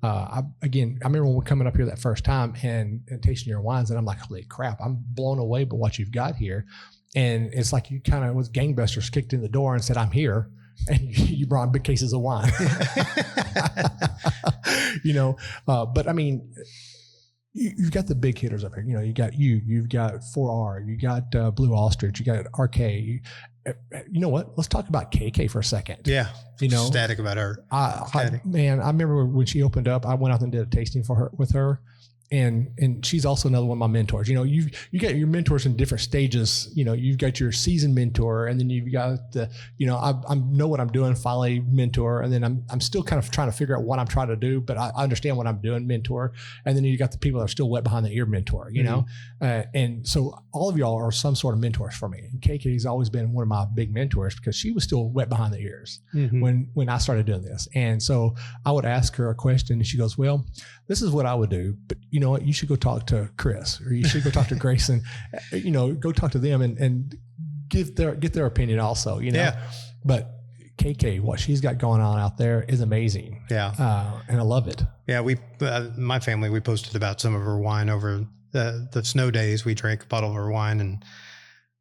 I remember when we're coming up here that first time and tasting your wines, and I'm like, holy crap, I'm blown away by what you've got here. And it's like you kind of with gangbusters kicked in the door and said, I'm here. And you brought big cases of wine, but you've got the big hitters up here. You've got 4R, you got Blue Ostrich, you got RK, you know what? Let's talk about KK for a second. Yeah. You know, Static about her. Man, I remember when she opened up, I went out and did a tasting with her. And she's also another one of my mentors. You know, you get your mentors in different stages. You know, you've got your seasoned mentor, and then you've got the, you know, I know what I'm doing, finally mentor, and then I'm still kind of trying to figure out what I'm trying to do, but I understand what I'm doing, mentor. And then you got the people that are still wet behind the ear, mentor. You know, and so all of y'all are some sort of mentors for me. And KK's always been one of my big mentors because she was still wet behind the ears when I started doing this. And so I would ask her a question, and she goes, "Well, this is what I would do, but you know what, you should go talk to Chris, or you should go talk to Grayson, you know, go talk to them and get their opinion also, you know." Yeah. But KK, what she's got going on out there is amazing. Yeah. And I love it. Yeah. My family, we posted about some of her wine over the snow days. We drank a bottle of her wine, and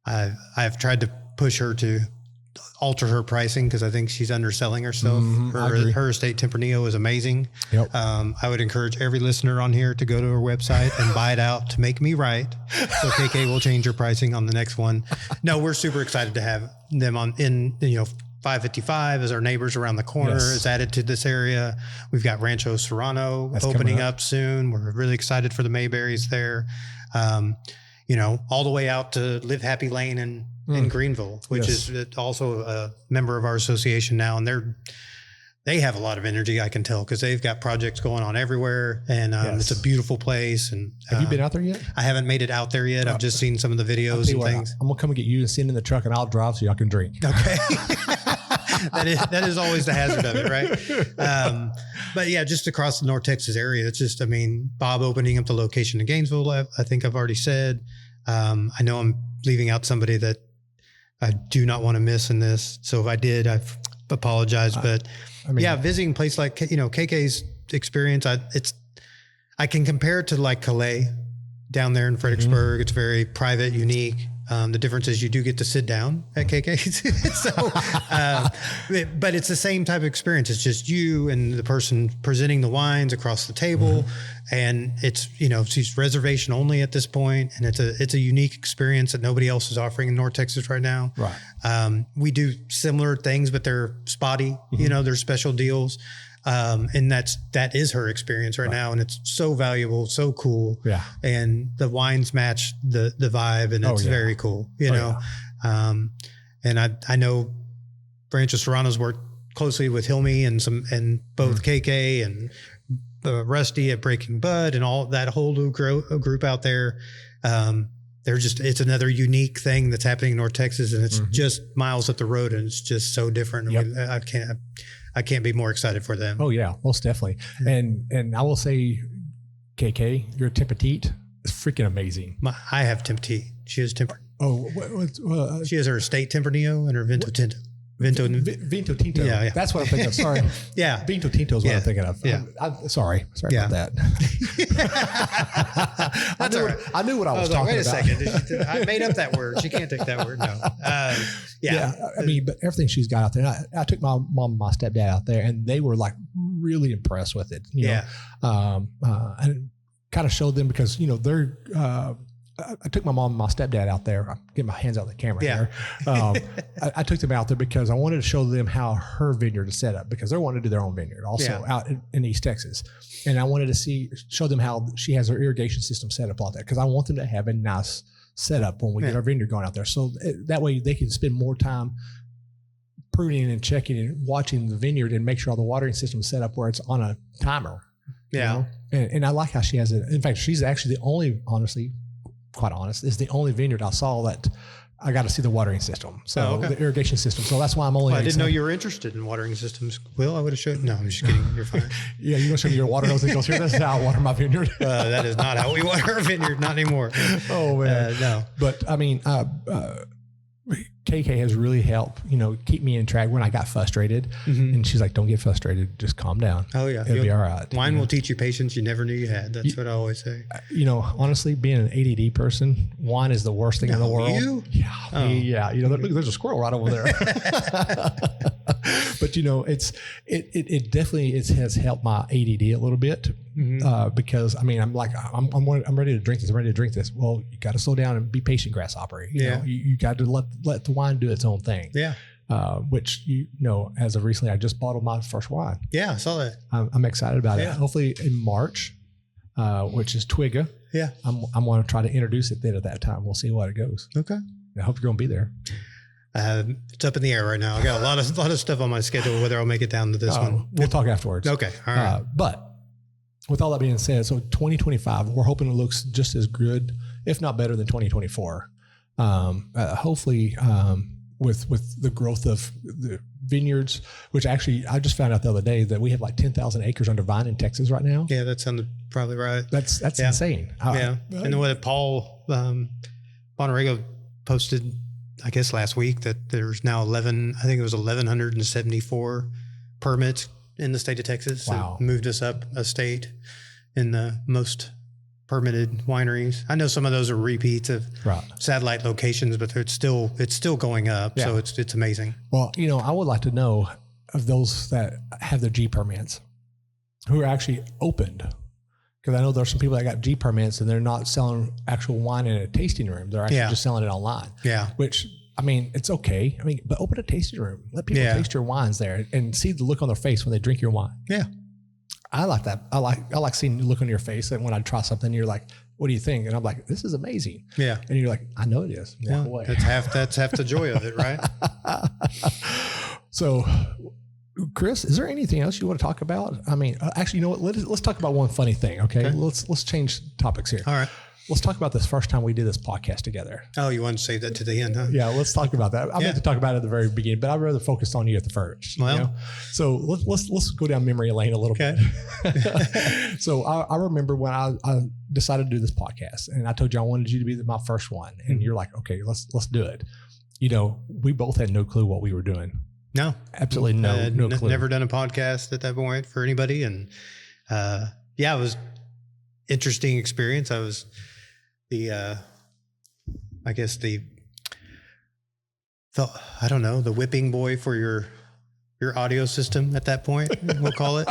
I've tried to push her to alter her pricing because I think she's underselling herself. Her estate Tempranillo is amazing. Yep. I would encourage every listener on here to go to her website and buy it out to make me right. So KK will change her pricing on the next one. No, we're super excited to have them in 555 as our neighbors around the corner is added to this area. We've got Rancho Serrano opening up soon. We're really excited for the Mayberries there. All the way out to Live Happy Lane in Greenville, which is also a member of our association now. And they have a lot of energy, I can tell, because they've got projects going on everywhere, and it's a beautiful place. And have you been out there yet? I haven't made it out there yet. I've just seen some of the videos and things. I'm gonna come and get you and send in the truck, and I'll drive so y'all can drink. Okay. That is always the hazard of it, right? But yeah, just across the North Texas area, it's just, Bob opening up the location in Gainesville, I think I've already said. I know I'm leaving out somebody that I do not want to miss in this. So if I did, I've apologized. But visiting a place like, KK's experience, I can compare it to like Calais down there in Fredericksburg. It's very private, unique. The difference is you do get to sit down at KK's. But it's the same type of experience. It's just you and the person presenting the wines across the table. And it's, she's reservation only at this point. And it's a unique experience that nobody else is offering in North Texas right now. Right. We do similar things, but they're spotty, they're special deals. And that is her experience right now. And it's so valuable, so cool. Yeah. And the wines match the vibe, and it's very cool, And I know Rancho Serrano's worked closely with Hilmy and both KK and Rusty at Breaking Bud and all that whole new group out there. It's another unique thing that's happening in North Texas, and it's just miles up the road, and it's just so different. Yep. I can't be more excited for them. Oh yeah, most definitely. And I will say, KK, your Tempranillo is freaking amazing. I have Tempranillo. She has Tempranillo. Oh, she has her estate Tempranillo and her Vento Tinto. Vento Tinto. Yeah. That's what I'm thinking of. Sorry. Yeah. Vento Tinto is what I'm thinking of. Yeah. I'm sorry about that. That's all right. I knew what I was talking Wait a about. second. I made up that word. She can't take that word. No. But everything she's got out there. I took my mom and my stepdad out there, and they were like really impressed with it. And kind of showed them because they're. I took my mom and my stepdad out there. I'm getting my hands out of the camera here. I took them out there because I wanted to show them how her vineyard is set up, because they're wanting to do their own vineyard also out in East Texas. And I wanted to show them how she has her irrigation system set up out there, because I want them to have a nice setup when we get our vineyard going out there. So that way they can spend more time pruning and checking and watching the vineyard and make sure all the watering system is set up where it's on a timer. Yeah. And I like how she has it. In fact, she's actually the only, quite honest, is the only vineyard I saw that I got to see the watering system. So the irrigation system. So that's why I'm only. I didn't know you were interested in watering systems. Will, I would have showed. No, I'm just kidding. You're fine. Yeah, you want to show me your water hose and goes here. That's how I water my vineyard. That is not how we water our vineyard. Not anymore. Oh man, no. But KK has really helped, keep me in track when I got frustrated. And she's like, "Don't get frustrated. Just calm down. Oh yeah, it'll be all right." Wine will teach you patience you never knew you had. That's what I always say. Honestly, being an ADD person, wine is the worst thing in the world. You? Yeah. Oh. Yeah. Look, there's a squirrel right over there. But it definitely has helped my ADD a little bit. because I mean, I'm ready to drink this. I'm ready to drink this. Well, you got to slow down and be patient, grasshopper. You know, you got to let the wine do its own thing. Yeah. Which, as of recently, I just bottled my first wine. Yeah, I saw that. I'm excited about it. Hopefully in March, which is Twigga. Yeah. I'm going to try to introduce it then at that time. We'll see what it goes. Okay. I hope you're going to be there. It's up in the air right now. I got a lot of stuff on my schedule, whether I'll make it down to this one. We'll talk afterwards. Okay. All right. But with all that being said, so 2025, we're hoping it looks just as good, if not better than 2024. Hopefully, with the growth of the vineyards, which actually I just found out the other day that we have like 10,000 acres under vine in Texas right now. Yeah, that sounded probably right. That's insane. Yeah. And what Paul Bonarego posted, I guess last week, that there's now 1,174 permits in the state of Texas. Wow. So moved us up a state in the most permitted wineries. I know some of those are repeats of satellite locations, but it's still going up. Yeah. So it's amazing. Well, I would like to know of those that have their G permits who are actually opened. Because I know there's some people that got G permits and they're not selling actual wine in a tasting room. They're actually just selling it online. Yeah. Which, I mean, it's okay. I mean, but open a tasting room. Let people taste your wines there and see the look on their face when they drink your wine. Yeah. I like that. I like seeing the look on your face. And when I try something, you're like, what do you think? And I'm like, this is amazing. Yeah. And you're like, I know it is. Yeah. That's half the joy of it, right? So, Chris, is there anything else you want to talk about? I mean, actually, you know what? Let's talk about one funny thing. Okay. Let's change topics here. All right. Let's talk about this first time we did this podcast together. Oh, you want to save that to the end, huh? Yeah, let's talk about that. I meant to talk about it at the very beginning, but I'd rather focus on you at the first. Well, so let's go down memory lane a little bit. So I remember when I decided to do this podcast, and I told you I wanted you to be my first one, and you're like, okay, let's do it. We both had no clue what we were doing. No, absolutely no clue. Never done a podcast at that point for anybody, and it was interesting experience. I was the whipping boy for your audio system at that point, we'll call it.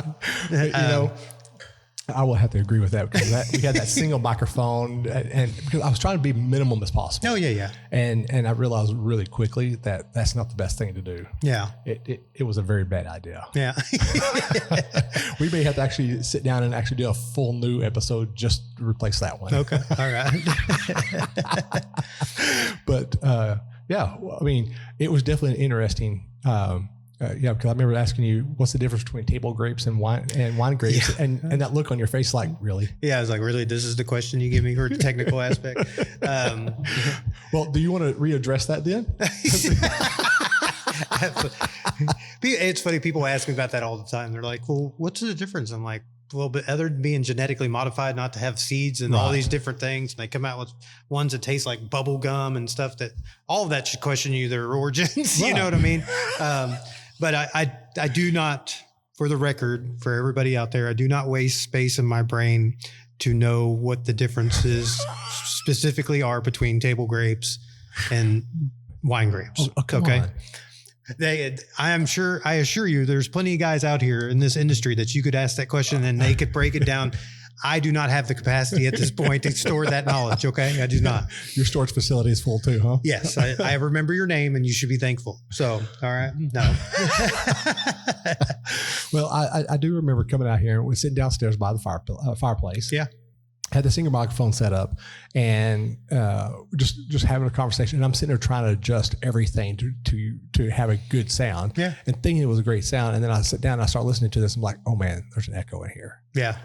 I will have to agree with that because we had that single microphone, and because I was trying to be minimum as possible. Oh yeah. And I realized really quickly that that's not the best thing to do. Yeah. It was a very bad idea. Yeah. We may have to actually sit down and actually do a full new episode just to replace that one. Okay. All right. But I mean, it was definitely an interesting. Because I remember asking you, what's the difference between table grapes and wine grapes, and that look on your face, like, really? Yeah, I was like, really? This is the question you give me for the technical aspect. Well, do you want to readdress that then? It's funny. People ask me about that all the time. They're like, "Well, what's the difference?" I'm like, "Well, but other than being genetically modified, not to have seeds and all these different things, and they come out with ones that taste like bubble gum and stuff. That all of that should question you their origins. You know what I mean?" But I do not, for the record, for everybody out there, I do not waste space in my brain to know what the differences specifically are between table grapes and wine grapes. Come on. I assure you, there's plenty of guys out here in this industry that you could ask that question and they could break it down. I do not have the capacity at this point to store that knowledge. Okay. I do not. Your storage facility is full too, huh? Yes. I remember your name and you should be thankful. So, all right. No. Well, I do remember coming out here and we're sitting downstairs by the fireplace. Yeah. Had the single microphone set up and just having a conversation. And I'm sitting there trying to adjust everything to have a good sound. Yeah. And thinking it was a great sound. And then I sit down and I start listening to this. I'm like, oh man, there's an echo in here. Yeah.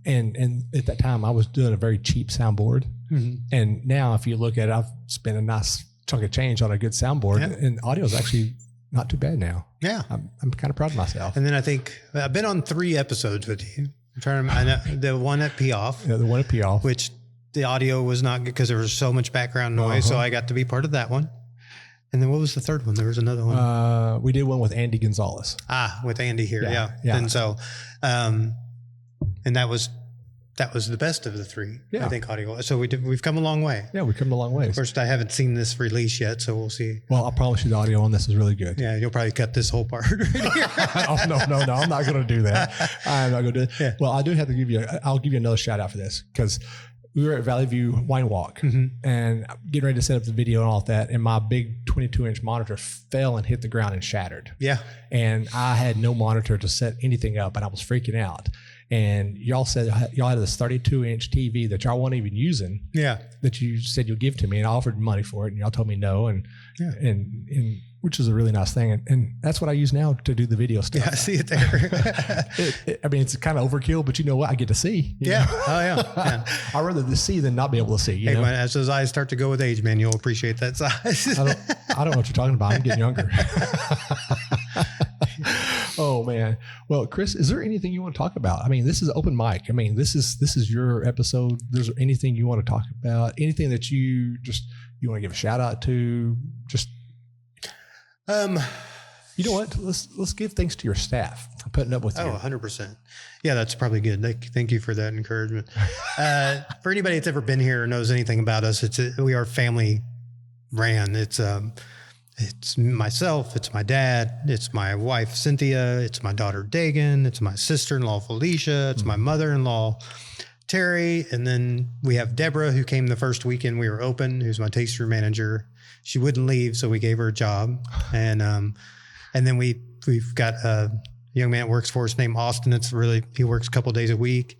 And at that time I was doing a very cheap soundboard. Mm-hmm. And now if you look at it, I've spent a nice chunk of change on a good soundboard and audio is actually not too bad now. Yeah. I'm kind of proud of myself. And then I think I've been on 3 episodes with you. I'm trying to, I know the one at Piaf. Yeah, the one at Piaf. Which the audio was not good because there was so much background noise. So I got to be part of that one. And then what was the third one? There was another one. We did one with Andy Gonzalez. With Andy here. Yeah. Yeah. And so, and that was that was the best of the three. Yeah. I think audio. So we've come a long way. Yeah, we've come a long way. First, I haven't seen this release yet, so we'll see. Well, I promise you the audio on this is really good. Yeah, you'll probably cut this whole part right here. Oh, no, I'm not going to do that. I'm not going to do it. Yeah. Well, I do have to I'll give you another shout out for this because we were at Valley View Wine Walk and getting ready to set up the video and all of that. And my big 22-inch monitor fell and hit the ground and shattered. Yeah. And I had no monitor to set anything up and I was freaking out. And y'all said y'all had this 32-inch TV that y'all weren't even using. Yeah. That you said you'll give to me, and I offered money for it, and y'all told me no, and which is a really nice thing, and that's what I use now to do the video stuff. Yeah, I see it there. I mean, it's kind of overkill, but you know what? I get to see. You yeah. know? Oh yeah. I'd rather to see than not be able to see. You Hey, know? man, as those eyes start to go with age, man, you'll appreciate that size. I don't know what you're talking about. I'm getting younger. Oh man. Well, Chris, is there anything you want to talk about? I mean, this is open mic. I mean, this is your episode. There's anything you want to talk about? Anything that you want to give a shout out to? Just you know what? Let's give thanks to your staff for putting up with you. 100%. Yeah, that's probably good. Thank you for that encouragement. For anybody that's ever been here or knows anything about us, we are family ran. It's myself, it's my dad, it's my wife, Cynthia, it's my daughter, Dagan, it's my sister-in-law, Felicia, it's my mother-in-law, Terry. And then we have Deborah, who came the first weekend we were open, who's my taster manager. She wouldn't leave, so we gave her a job. And then we've got a young man that works for us named Austin. He works a couple of days a week.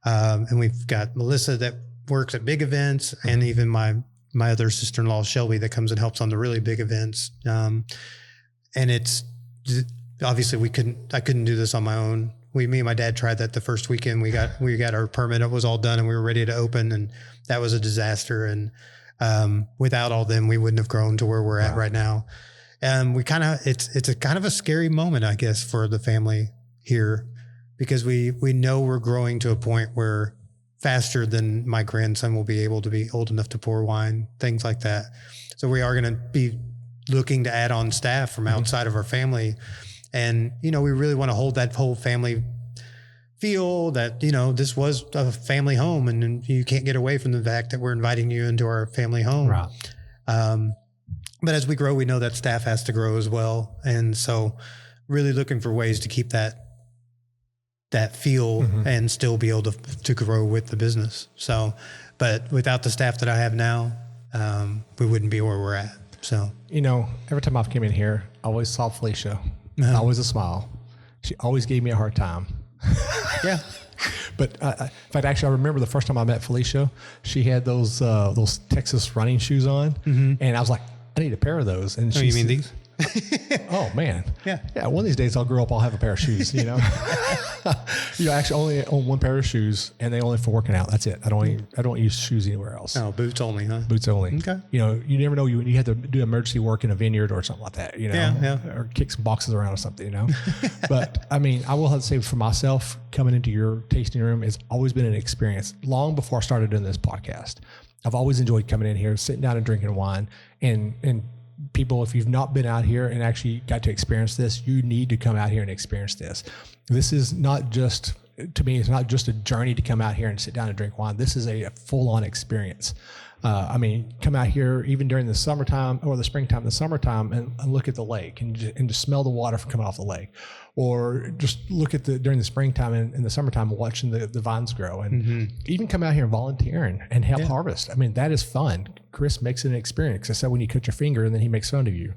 And we've got Melissa that works at big events, and even my other sister-in-law, Shelby, that comes and helps on the really big events. And it's obviously I couldn't do this on my own. Me and my dad tried that the first weekend. We got our permit. It was all done and we were ready to open, and that was a disaster. And without all them, we wouldn't have grown to where we're at right now. And it's a kind of a scary moment, I guess, for the family here, because we know we're growing to a point where faster than my grandson will be able to be old enough to pour wine, things like that. So we are going to be looking to add on staff from outside of our family. And, we really want to hold that whole family feel that, this was a family home, and you can't get away from the fact that we're inviting you into our family home. Right. But as we grow, we know that staff has to grow as well. And so really looking for ways to keep that feel and still be able to grow with the business. So, but without the staff that I have now, we wouldn't be where we're at. So, every time I've come in here, I always saw Felicia, always a smile. She always gave me a hard time. Yeah. But in fact, actually, I remember the first time I met Felicia, she had those Texas running shoes on, and I was like, I need a pair of those. And you mean these? Oh man. Yeah. One of these days I'll grow up, I'll have a pair of shoes, actually only own one pair of shoes, and they only for working out. That's it. I don't use shoes anywhere else. Oh, boots only, huh? Boots only. Okay. You never know, you have to do emergency work in a vineyard or something like that, Yeah. or kick some boxes around or something, But I mean, I will have to say for myself, coming into your tasting room, it's always been an experience. Long before I started doing this podcast, I've always enjoyed coming in here, sitting down and drinking wine, and people, if you've not been out here and actually got to experience this, you need to come out here and experience this. This is not just, to me, it's not just a journey to come out here and sit down and drink wine. This is a full-on experience. Come out here even during the summertime or the springtime, the summertime, and look at the lake and just smell the water coming off the lake, or just look at during the springtime and the summertime, watching the vines grow, and even come out here and volunteer and help harvest. I mean, that is fun. Chris makes it an experience, except when you cut your finger and then he makes fun of you.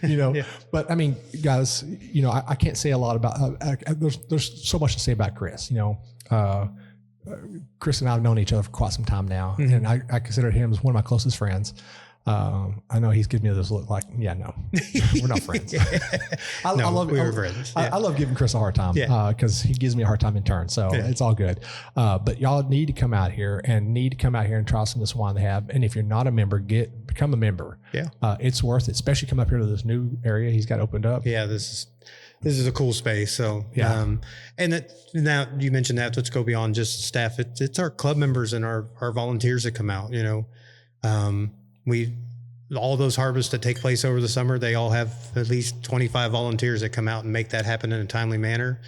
Well, but I mean, guys, I can't say a lot about, there's so much to say about Chris, Chris and I have known each other for quite some time now, and I consider him as one of my closest friends. I know he's giving me this look like, yeah, no, we're not friends. I love friends. I love giving Chris a hard time because he gives me a hard time in turn. So it's all good. But y'all need to come out here and try some of this wine they have. And if you're not a member, become a member. Yeah. It's worth it, especially come up here to this new area he's got opened up. Yeah, this is a cool space. So, and now you mentioned that, let's go beyond just staff. It's our club members and our volunteers that come out, all those harvests that take place over the summer, they all have at least 25 volunteers that come out and make that happen in a timely manner.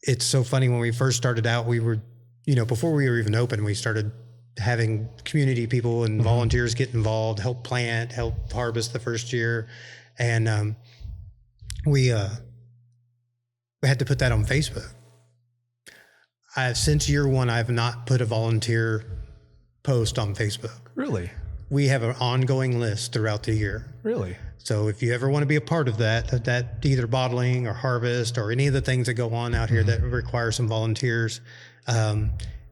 It's so funny when we first started out, we were, before we were even open, we started having community people and volunteers get involved, help plant, help harvest the first year. And we had to put that on Facebook. Since year one, I've not put a volunteer post on Facebook. Really? We have an ongoing list throughout the year. Really? So if you ever want to be a part of that either bottling or harvest or any of the things that go on out here that require some volunteers,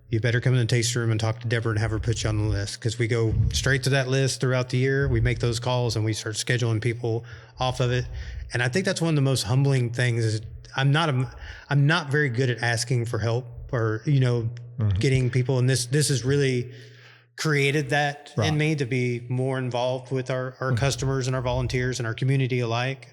you better come in the tasting room and talk to Deborah and have her put you on the list, because we go straight to that list throughout the year. We make those calls and we start scheduling people off of it. And I think that's one of the most humbling things is I'm not very good at asking for help or, getting people. And this has really created that in me to be more involved with our customers and our volunteers and our community alike.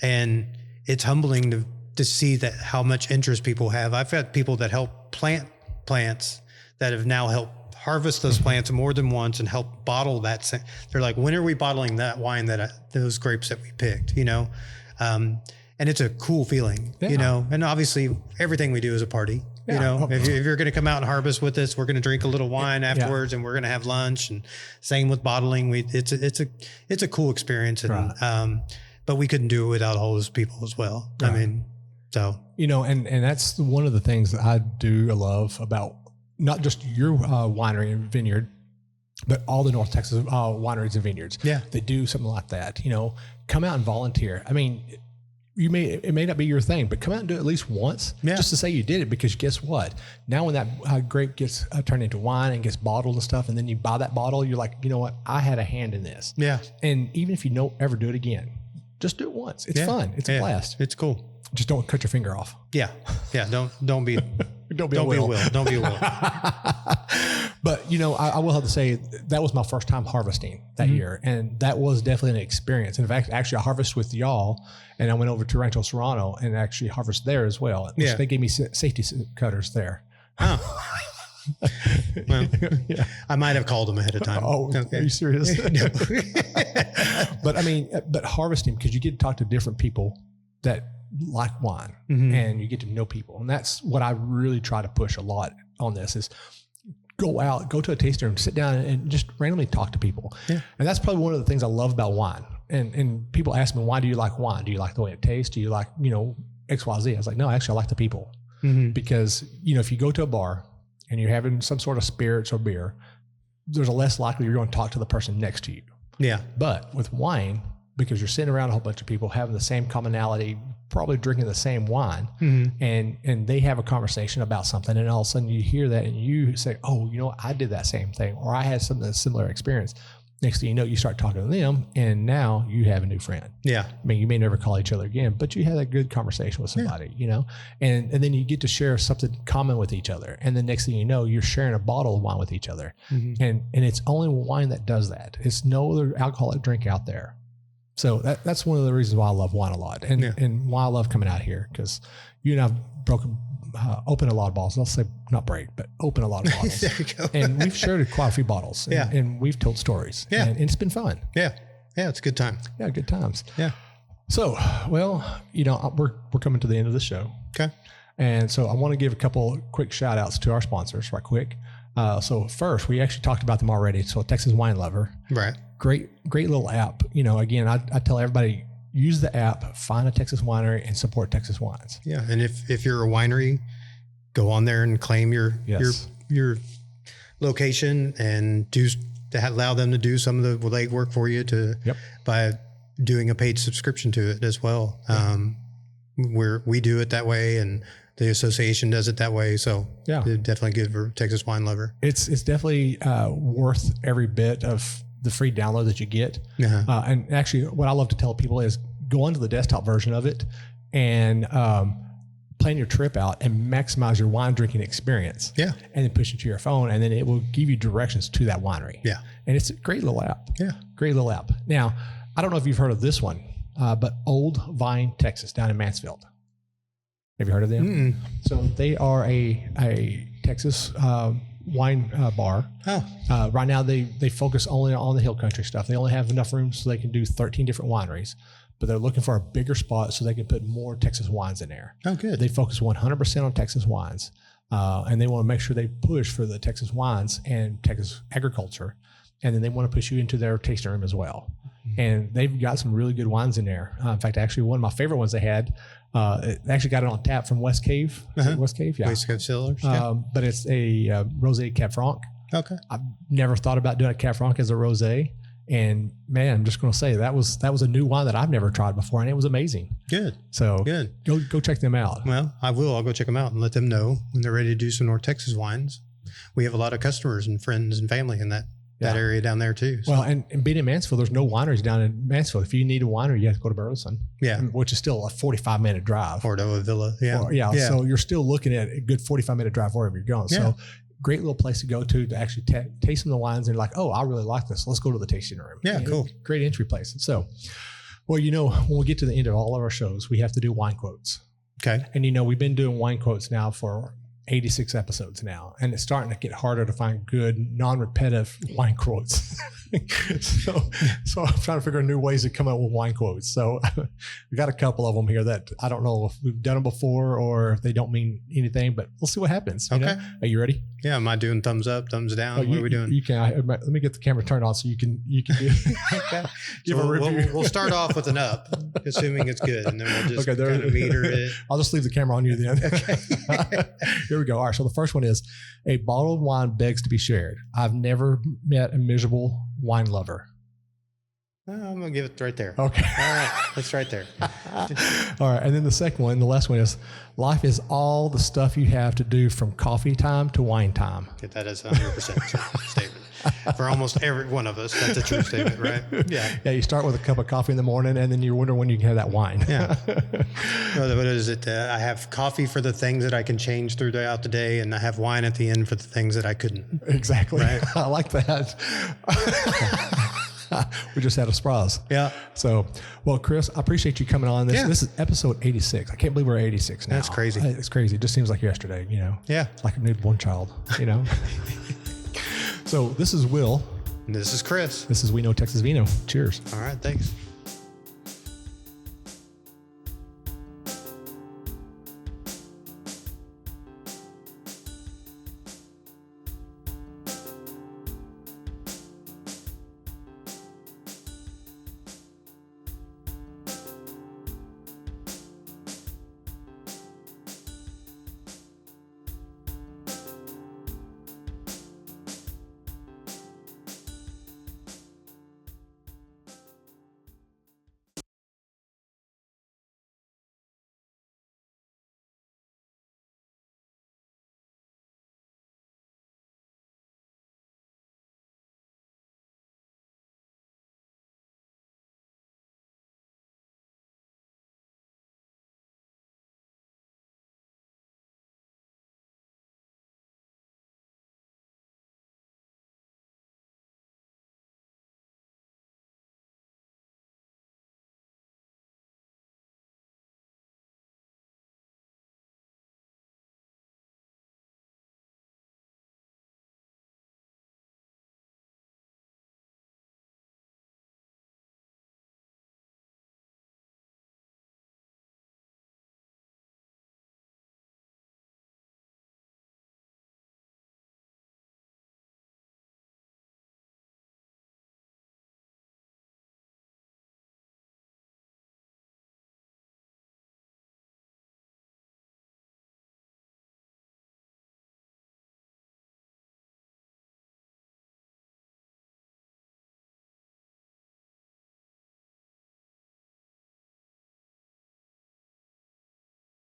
And it's humbling to see that how much interest people have. I've had people that help plant plants that have now helped harvest those plants more than once and help bottle that. They're like, when are we bottling that wine those grapes that we picked, and it's a cool feeling, and obviously everything we do is a party. If you're going to come out and harvest with us, we're going to drink a little wine afterwards, and we're going to have lunch. And same with bottling. It's a cool experience, and but we couldn't do it without all those people as well. Right. I mean, so and that's one of the things that I do love about not just your winery and vineyard, but all the North Texas wineries and vineyards. Yeah, they do something like that. Come out and volunteer. I mean, it may not be your thing, but come out and do it at least once, just to say you did it. Because guess what? Now when that grape gets turned into wine and gets bottled and stuff, and then you buy that bottle, you're like, you know what? I had a hand in this. Yeah. And even if you don't ever do it again, just do it once. It's fun. It's a blast. It's cool. Just don't cut your finger off. Yeah. Yeah. Don't be Don't be a Will. Don't be a Will. But, I will have to say that was my first time harvesting that year. And that was definitely an experience. In fact, actually, I harvested with y'all, and I went over to Rancho Serrano and actually harvested there as well. Which they gave me safety cutters there. Oh. Well, I might have called them ahead of time. Oh, okay. Are you serious? No. But harvesting, because you get to talk to different people that like wine, and you get to know people. And that's what I really try to push a lot on this is go to a tasting room, sit down and just randomly talk to people. Yeah. And that's probably one of the things I love about wine. And people ask me, why do you like wine? Do you like the way it tastes? Do you like, X, Y, Z? I was like, no, actually I like the people. Because, if you go to a bar and you're having some sort of spirits or beer, there's a less likely you're going to talk to the person next to you. Yeah. But with wine, because you're sitting around a whole bunch of people having the same commonality, probably drinking the same wine, and they have a conversation about something, and all of a sudden you hear that and you say, oh, I did that same thing, or I had something similar experience. Next thing you know, you start talking to them, and now you have a new friend. Yeah. I mean, you may never call each other again, but you had a good conversation with somebody, and then you get to share something common with each other. And then next thing you know, you're sharing a bottle of wine with each other. And it's only wine that does that. It's no other alcoholic drink out there. So that's one of the reasons why I love wine a lot, and why I love coming out here, because you and I've opened a lot of bottles. I'll say not break, but open a lot of bottles. There you go. And we've shared quite a few bottles. And we've told stories. Yeah. And it's been fun. Yeah. Yeah. It's a good time. Yeah. Good times. Yeah. So, well, we're coming to the end of the show. Okay. And so I want to give a couple quick shout outs to our sponsors right quick. So first, we actually talked about them already. So Texas Wine Lover. Right. Great little app. Again, I tell everybody, use the app, find a Texas winery, and support Texas wines. Yeah. And if you're a winery, go on there and claim your location and allow them to do some of the legwork for you by doing a paid subscription to it as well. We do it that way, and the association does it that way. So definitely good for Texas Wine Lover. It's definitely worth every bit of the free download that you get. And actually what I love to tell people is go onto the desktop version of it and plan your trip out and maximize your wine drinking experience. Yeah. And then push it to your phone, and then it will give you directions to that winery. Yeah. And it's a great little app. Yeah. Great little app. Now, I don't know if you've heard of this one, but Old Vine, Texas, down in Mansfield. Have you heard of them? Mm-mm. So they are a Texas wine bar. Oh. Right now they focus only on the hill country stuff. They only have enough rooms so they can do 13 different wineries. but they're looking for a bigger spot so they can put more Texas wines in there. Oh, good. They focus 100% on Texas wines, and they want to make sure they push for the Texas wines and Texas agriculture, and then they want to push you into their tasting room as well. And they've got some really good wines in there. In fact, actually, one of my favorite ones they had, they actually got it on tap from West Cave. Is it West Cave? Yeah. West Cave Cellars. But it's a rosé Cab Franc. Okay. I've never thought about doing a Cab Franc as a rosé. And man, I'm just going to say that was a new wine that I've never tried before, and it was amazing. Good. So good. Go check them out. Well, I will. I'll go check them out and let them know when they're ready to do some North Texas wines. We have a lot of customers and friends and family in that area down there too. So. Well, and being in Mansfield, there's no wineries down in Mansfield. If you need a winery, you have to go to Burleson. Yeah. Which is still a 45-minute drive. Cordova Villa. Yeah. Yeah. So you're still looking at a good 45-minute drive wherever you're going. Yeah. So great little place to go to actually taste some of the wines, and you're like, oh, I really like this. Let's go to the tasting room. Yeah, cool. Great entry place. So, well, when we get to the end of all of our shows, we have to do wine quotes. Okay. And, we've been doing wine quotes now for 86 episodes now, and it's starting to get harder to find good non-repetitive wine quotes. so I'm trying to figure out new ways to come up with wine quotes. So we got a couple of them here that I don't know if we've done them before or if they don't mean anything, but we'll see what happens. Okay. Are you ready? Yeah. Am I doing thumbs up, thumbs down? What are we doing? You can. Let me get the camera turned on so you can do. Okay. Give So a review. we'll start off with an up, assuming it's good, and then we'll just Okay, kind of meter it. I'll just leave the camera on you then. Okay. Here we go. All right. So the first one is: a bottle of wine begs to be shared. I've never met a miserable wine lover. I'm gonna give it right there. Okay. All right, it's right there. All right. And then the second one, the last one is: life is all the stuff you have to do from coffee time to wine time. That is 100% true statement. For almost every one of us, that's a true statement, right? Yeah. Yeah. You start with a cup of coffee in the morning, and then you wonder when you can have that wine. Yeah. What is it? I have coffee for the things that I can change throughout the day, and I have wine at the end for the things that I couldn't. Exactly. Right. I like that. We just had a surprise. Yeah. So, well, Chris, I appreciate you coming on. Yeah. This is episode 86. I can't believe we're 86 now. That's crazy. It's crazy. It just seems like yesterday, Yeah. like a newborn child, So this is Will. And this is Chris. This is We Know Texas Vino. Cheers. All right. Thanks.